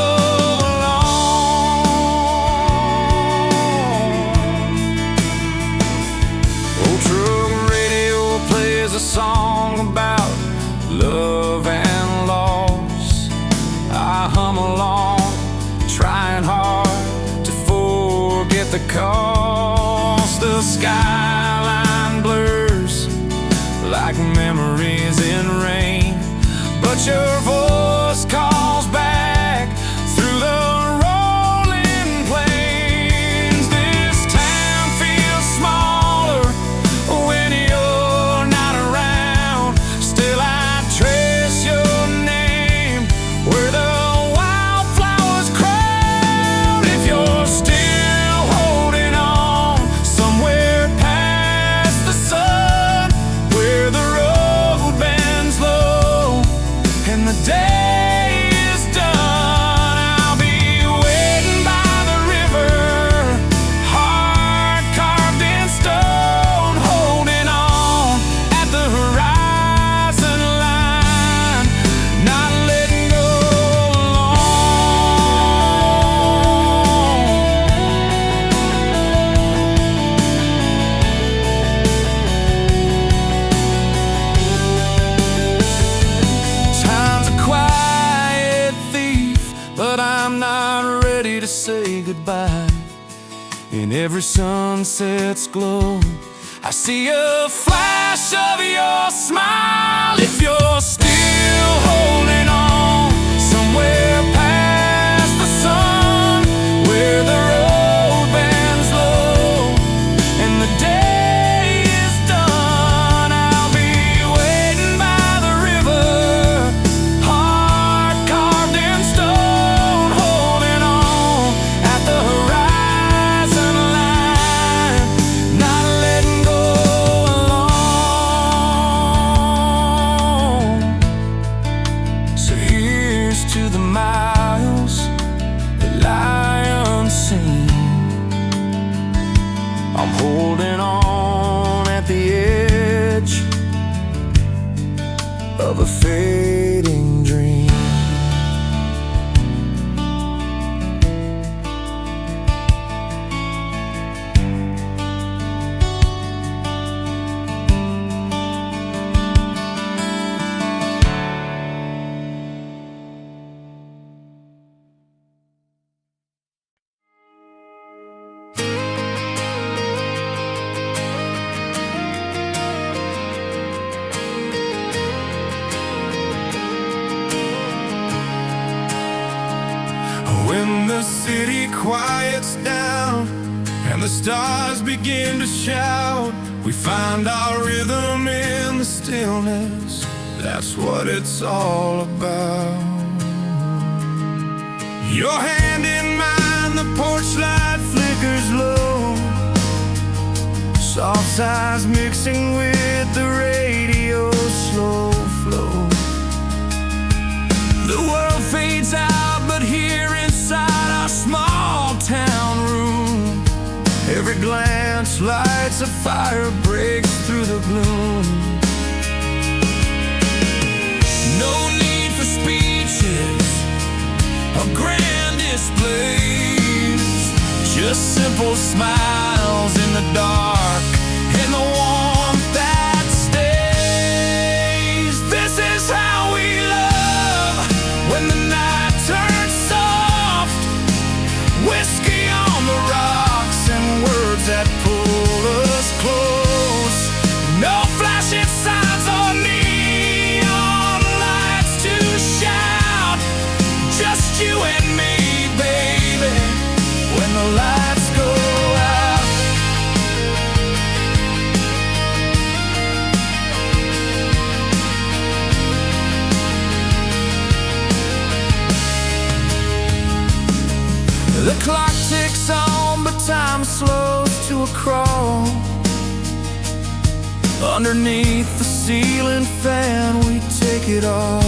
a song about love and loss. I hum along, trying hard to forget the cost. The skyline blurs like memories in rain, but your voice calls back through the rolling plains. This town feels smaller when you're say goodbye. In every sunset's glow, I see a flash of your smile. If you're still holding on somewhere past the sun, where the road bends low and the day is done, I'll be waiting by the river, heart carved in stone, holding on at the horizon line, not letting go alone. So here's to the miles that lie unseen. I'm holding on at the edge of a fading dream. When the city quiets down and the stars begin to shout, we find our rhythm in the stillness. That's what it's all about. Your hand in mine, the porch light flickers low, soft sighs mixing with the radio's slow flow. lights a fire breaks through the gloom. No need for speeches or grand displays, just simple smiles in the dark and the warmth that stays. This is how we love when the night turns soft. Whiskey on the rocks and words that pull us close. No flashing signs or neon lights to shout. Just you and me, baby, when the lights go out. The clock ticks on, but time slows to a crawl. Underneath the ceiling fan, we take it all.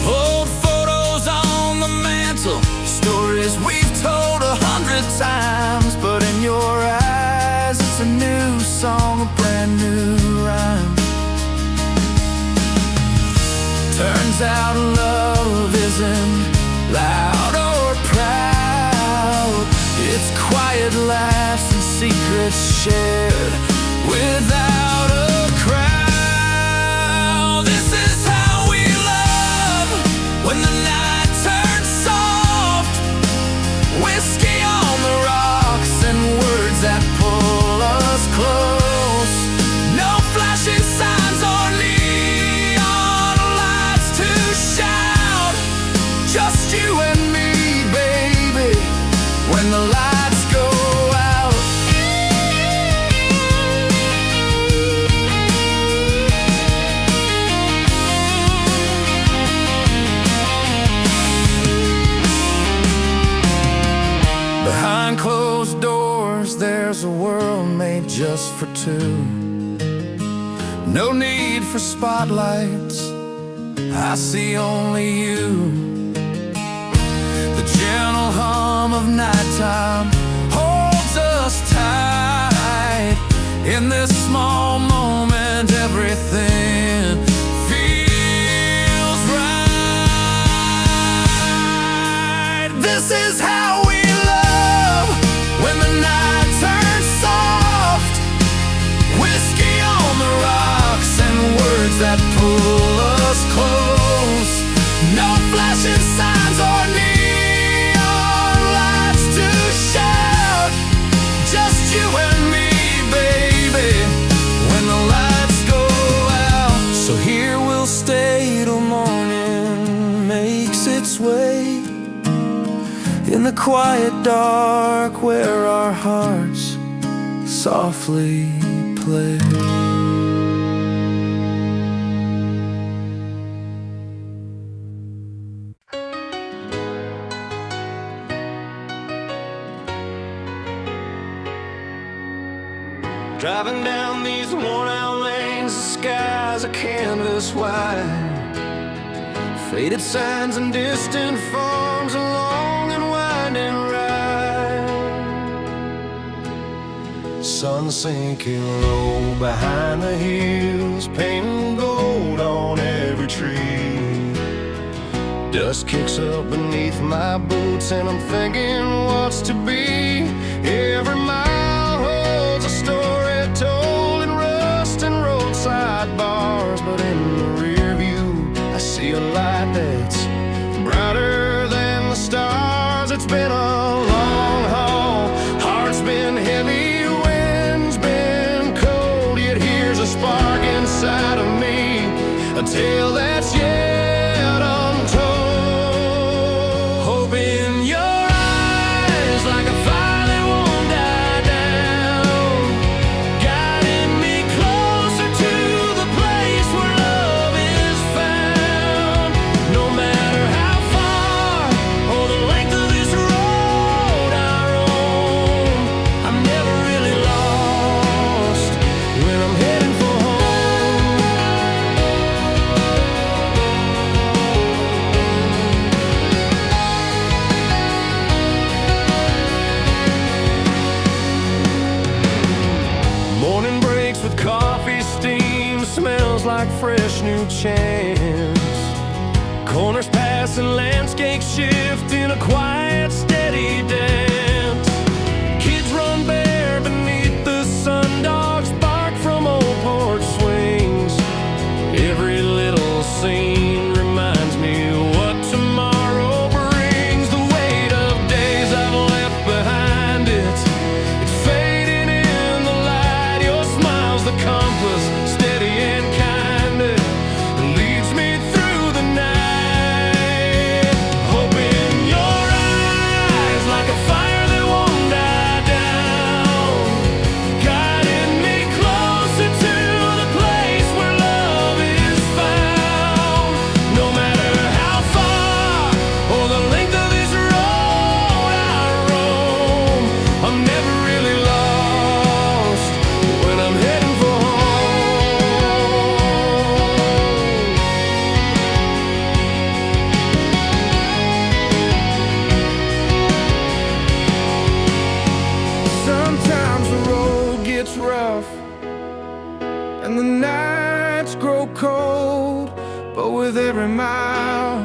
Old photos on the mantle, stories we've told 100 times, but in your eyes, it's a new song, a brand new rhyme. Turns out love isn't loud or proud. It's quiet laughs and secrets shared without a crowd. This is how we love when the night turns soft. Whiskey on the rocks and words that pull us close. No flashing signs or neon lights to shout. Just you and me, baby, when the lights go out. Behind closed doors, there's a world made just for two. No need for spotlights, I see only you. The gentle hum of nighttime holds us tight. In this small moment, everything feels right. This is how we love when the night turns soft. Whiskey on the rocks and words that pull us close. No flashing signs or neon lights to shout. Just you and me, baby, when the lights go out. So here we'll stay till morning makes its way, in the quiet dark where our hearts softly play. Driving down these worn-out lanes, the skies are canvas white. Faded signs and distant farms, a long and winding ride. Sun sinking low behind the hills, painting gold on every tree. Dust kicks up beneath my boots and I'm thinking what's to be. Every mile holds a story told in rust and roadside bars, but in the rear view I see a light that's brighter than the stars. It's been a long haul, heart's been heavy, wind's been cold, yet here's a spark inside of me, a tale that's yet untold. Hope in your eyes like a fire that won't die down, guiding me closer to the place where love is found. No matter how far or the length of this road I roam, I'm never really lost when I'm heading for home. smells like fresh new chance. Corners pass and landscapes shift in a quiet, steady dance. Kids run bare beneath the sun, dogs bark from old porch swings. Every little scene reminds me what tomorrow brings. The weight of days I've left behind, it's fading in the light. Your smile's the compass, steady and kind, it leads me through the night. Hope in your eyes, like a fire that won't die down, guiding me closer to the place where love is found. No matter how far or the length of this road I roam, I'm never really lost when I'm heading for home. Sometimes the road gets rough and the nights grow cold, but with every mile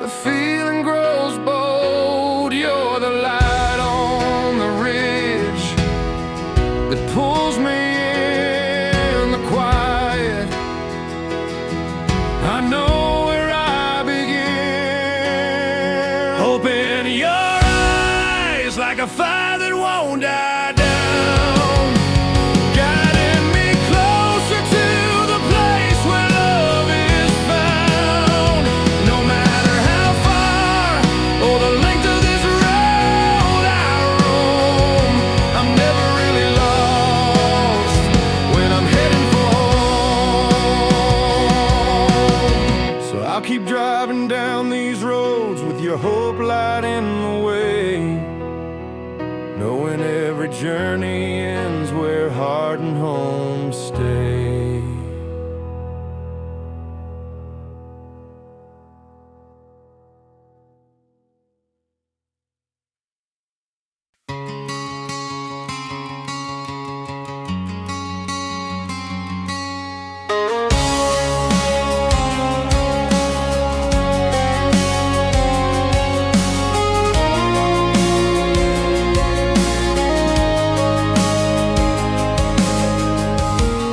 the feeling grows bold. You're the light on the ridge that pulls me in the quiet. I know where I begin. Hope in your eyes, like a fire that won't die down, guiding me closer to the place where love is found. No matter how far or the length of this road I roam, I'm never really lost when I'm heading for home. So I'll keep driving down these roads with your hope light in the way, knowing every journey ends where heart and home stay.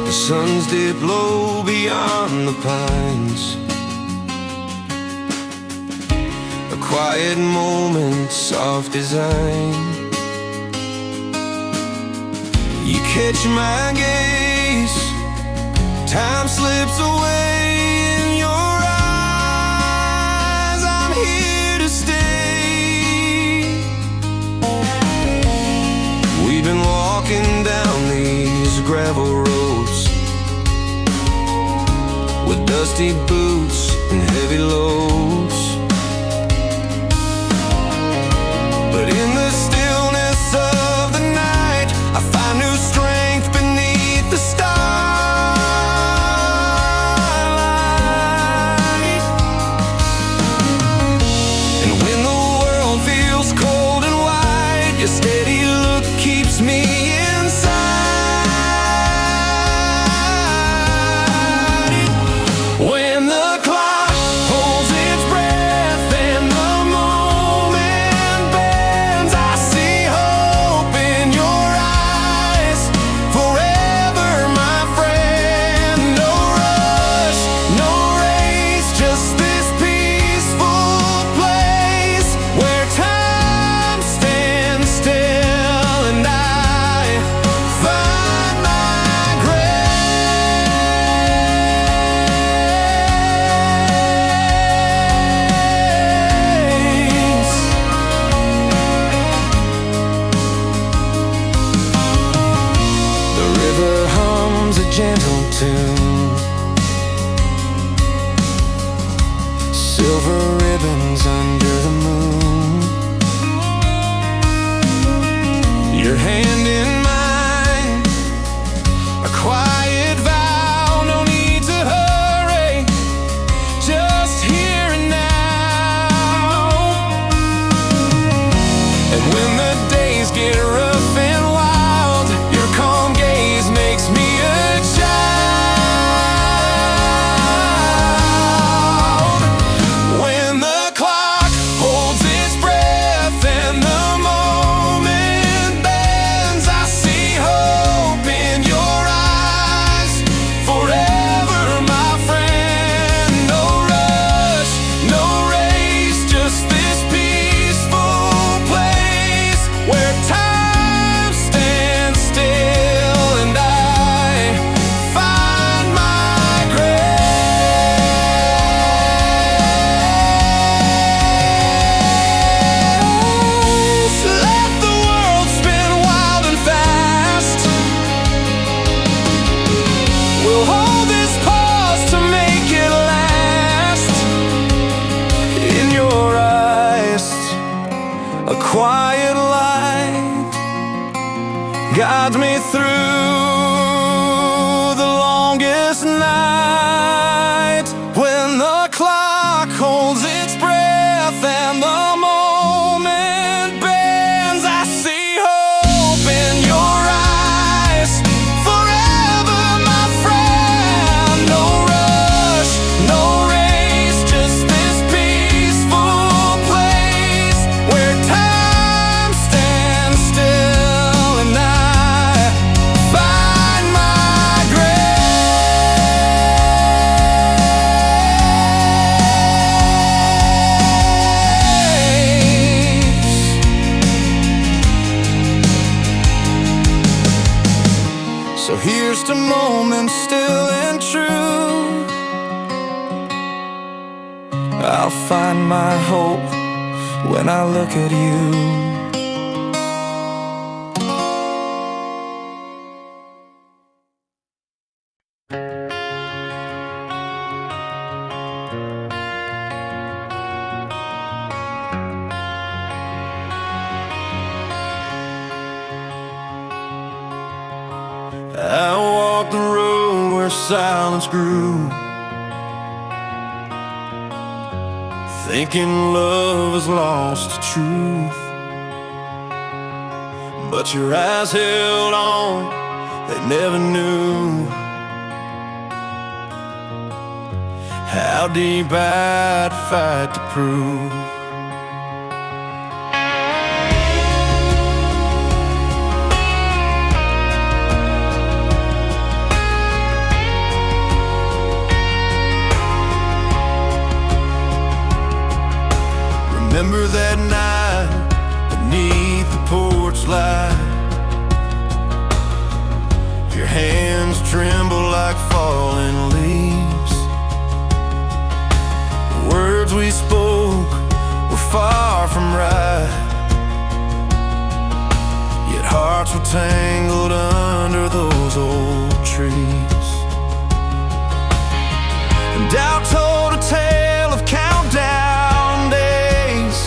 The sun's dip low beyond the pines, a quiet moment, soft design. You catch my gaze, time slips away in your eyes. I'm here to stay. We've been walking down these gravel roads with dusty boots and heavy loads, but in the stillness of the night I find new strength beneath the starlight. And when the world feels cold and wide, your steady look keeps me inside. When the clock holds its breath a moment still and true. I'll find my hope when I look at you. I walked the road where silence grew, thinking love has lost its truth. But your eyes held on, they never knew how deep I'd fight to prove. Remember that night beneath the porch light, your hands tremble like falling leaves. The words we spoke were far from right, yet hearts were tangled under those old trees. And doubt told a tale of countdown days,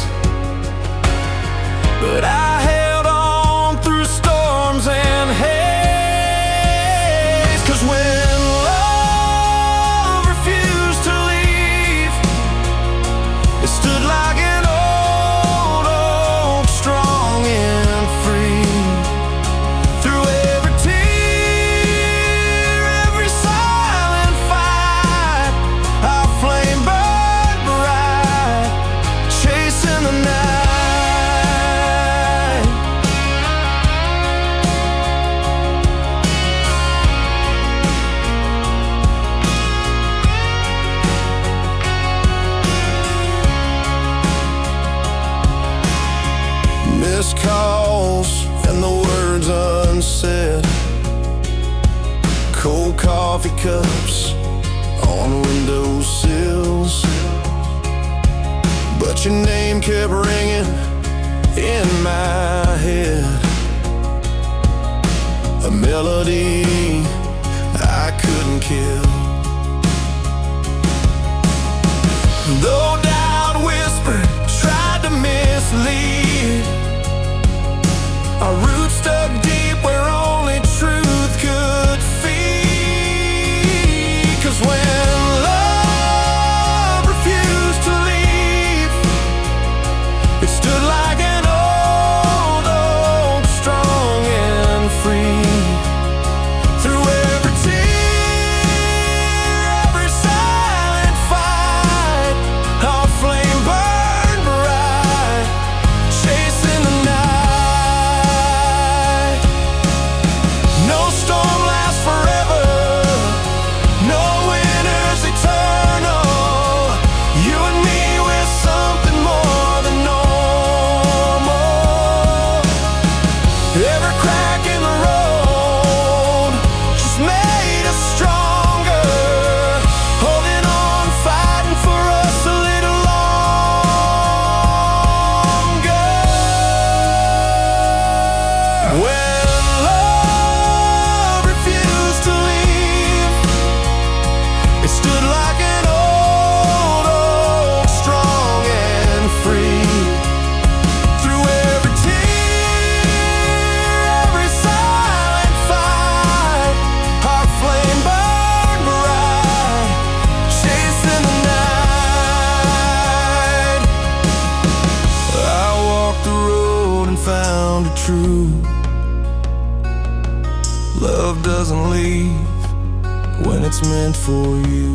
but I held on through storms and haze. 'Cause when love refused to leave, it stood like an old oak, strong and free. Through every tear, every silent fight, our flame burned bright, chasing the night. Missed calls and the words unsaid, cold coffee cups on windowsills, but your name kept ringing in my head, a melody I couldn't kill. Though doubt whispered, tried to mislead, our roots stuck deep where only truth could feed. 'Cause when love refused to leave, it stood like an old oak, strong and free. Through every tear, every silent fight, our flame burned bright, chasing the night. No storm lasts forever, no winter's eternal. You and me, we're something more than normal. Every crack in the road just made us stronger, holding on, fighting for us a little longer. When love refused to leave, it stood like an old oak, strong and free. Through every tear, every silent fight, our flame burned bright, chasing the night. I walked the road and found it true. Love doesn't leave when it's meant for you.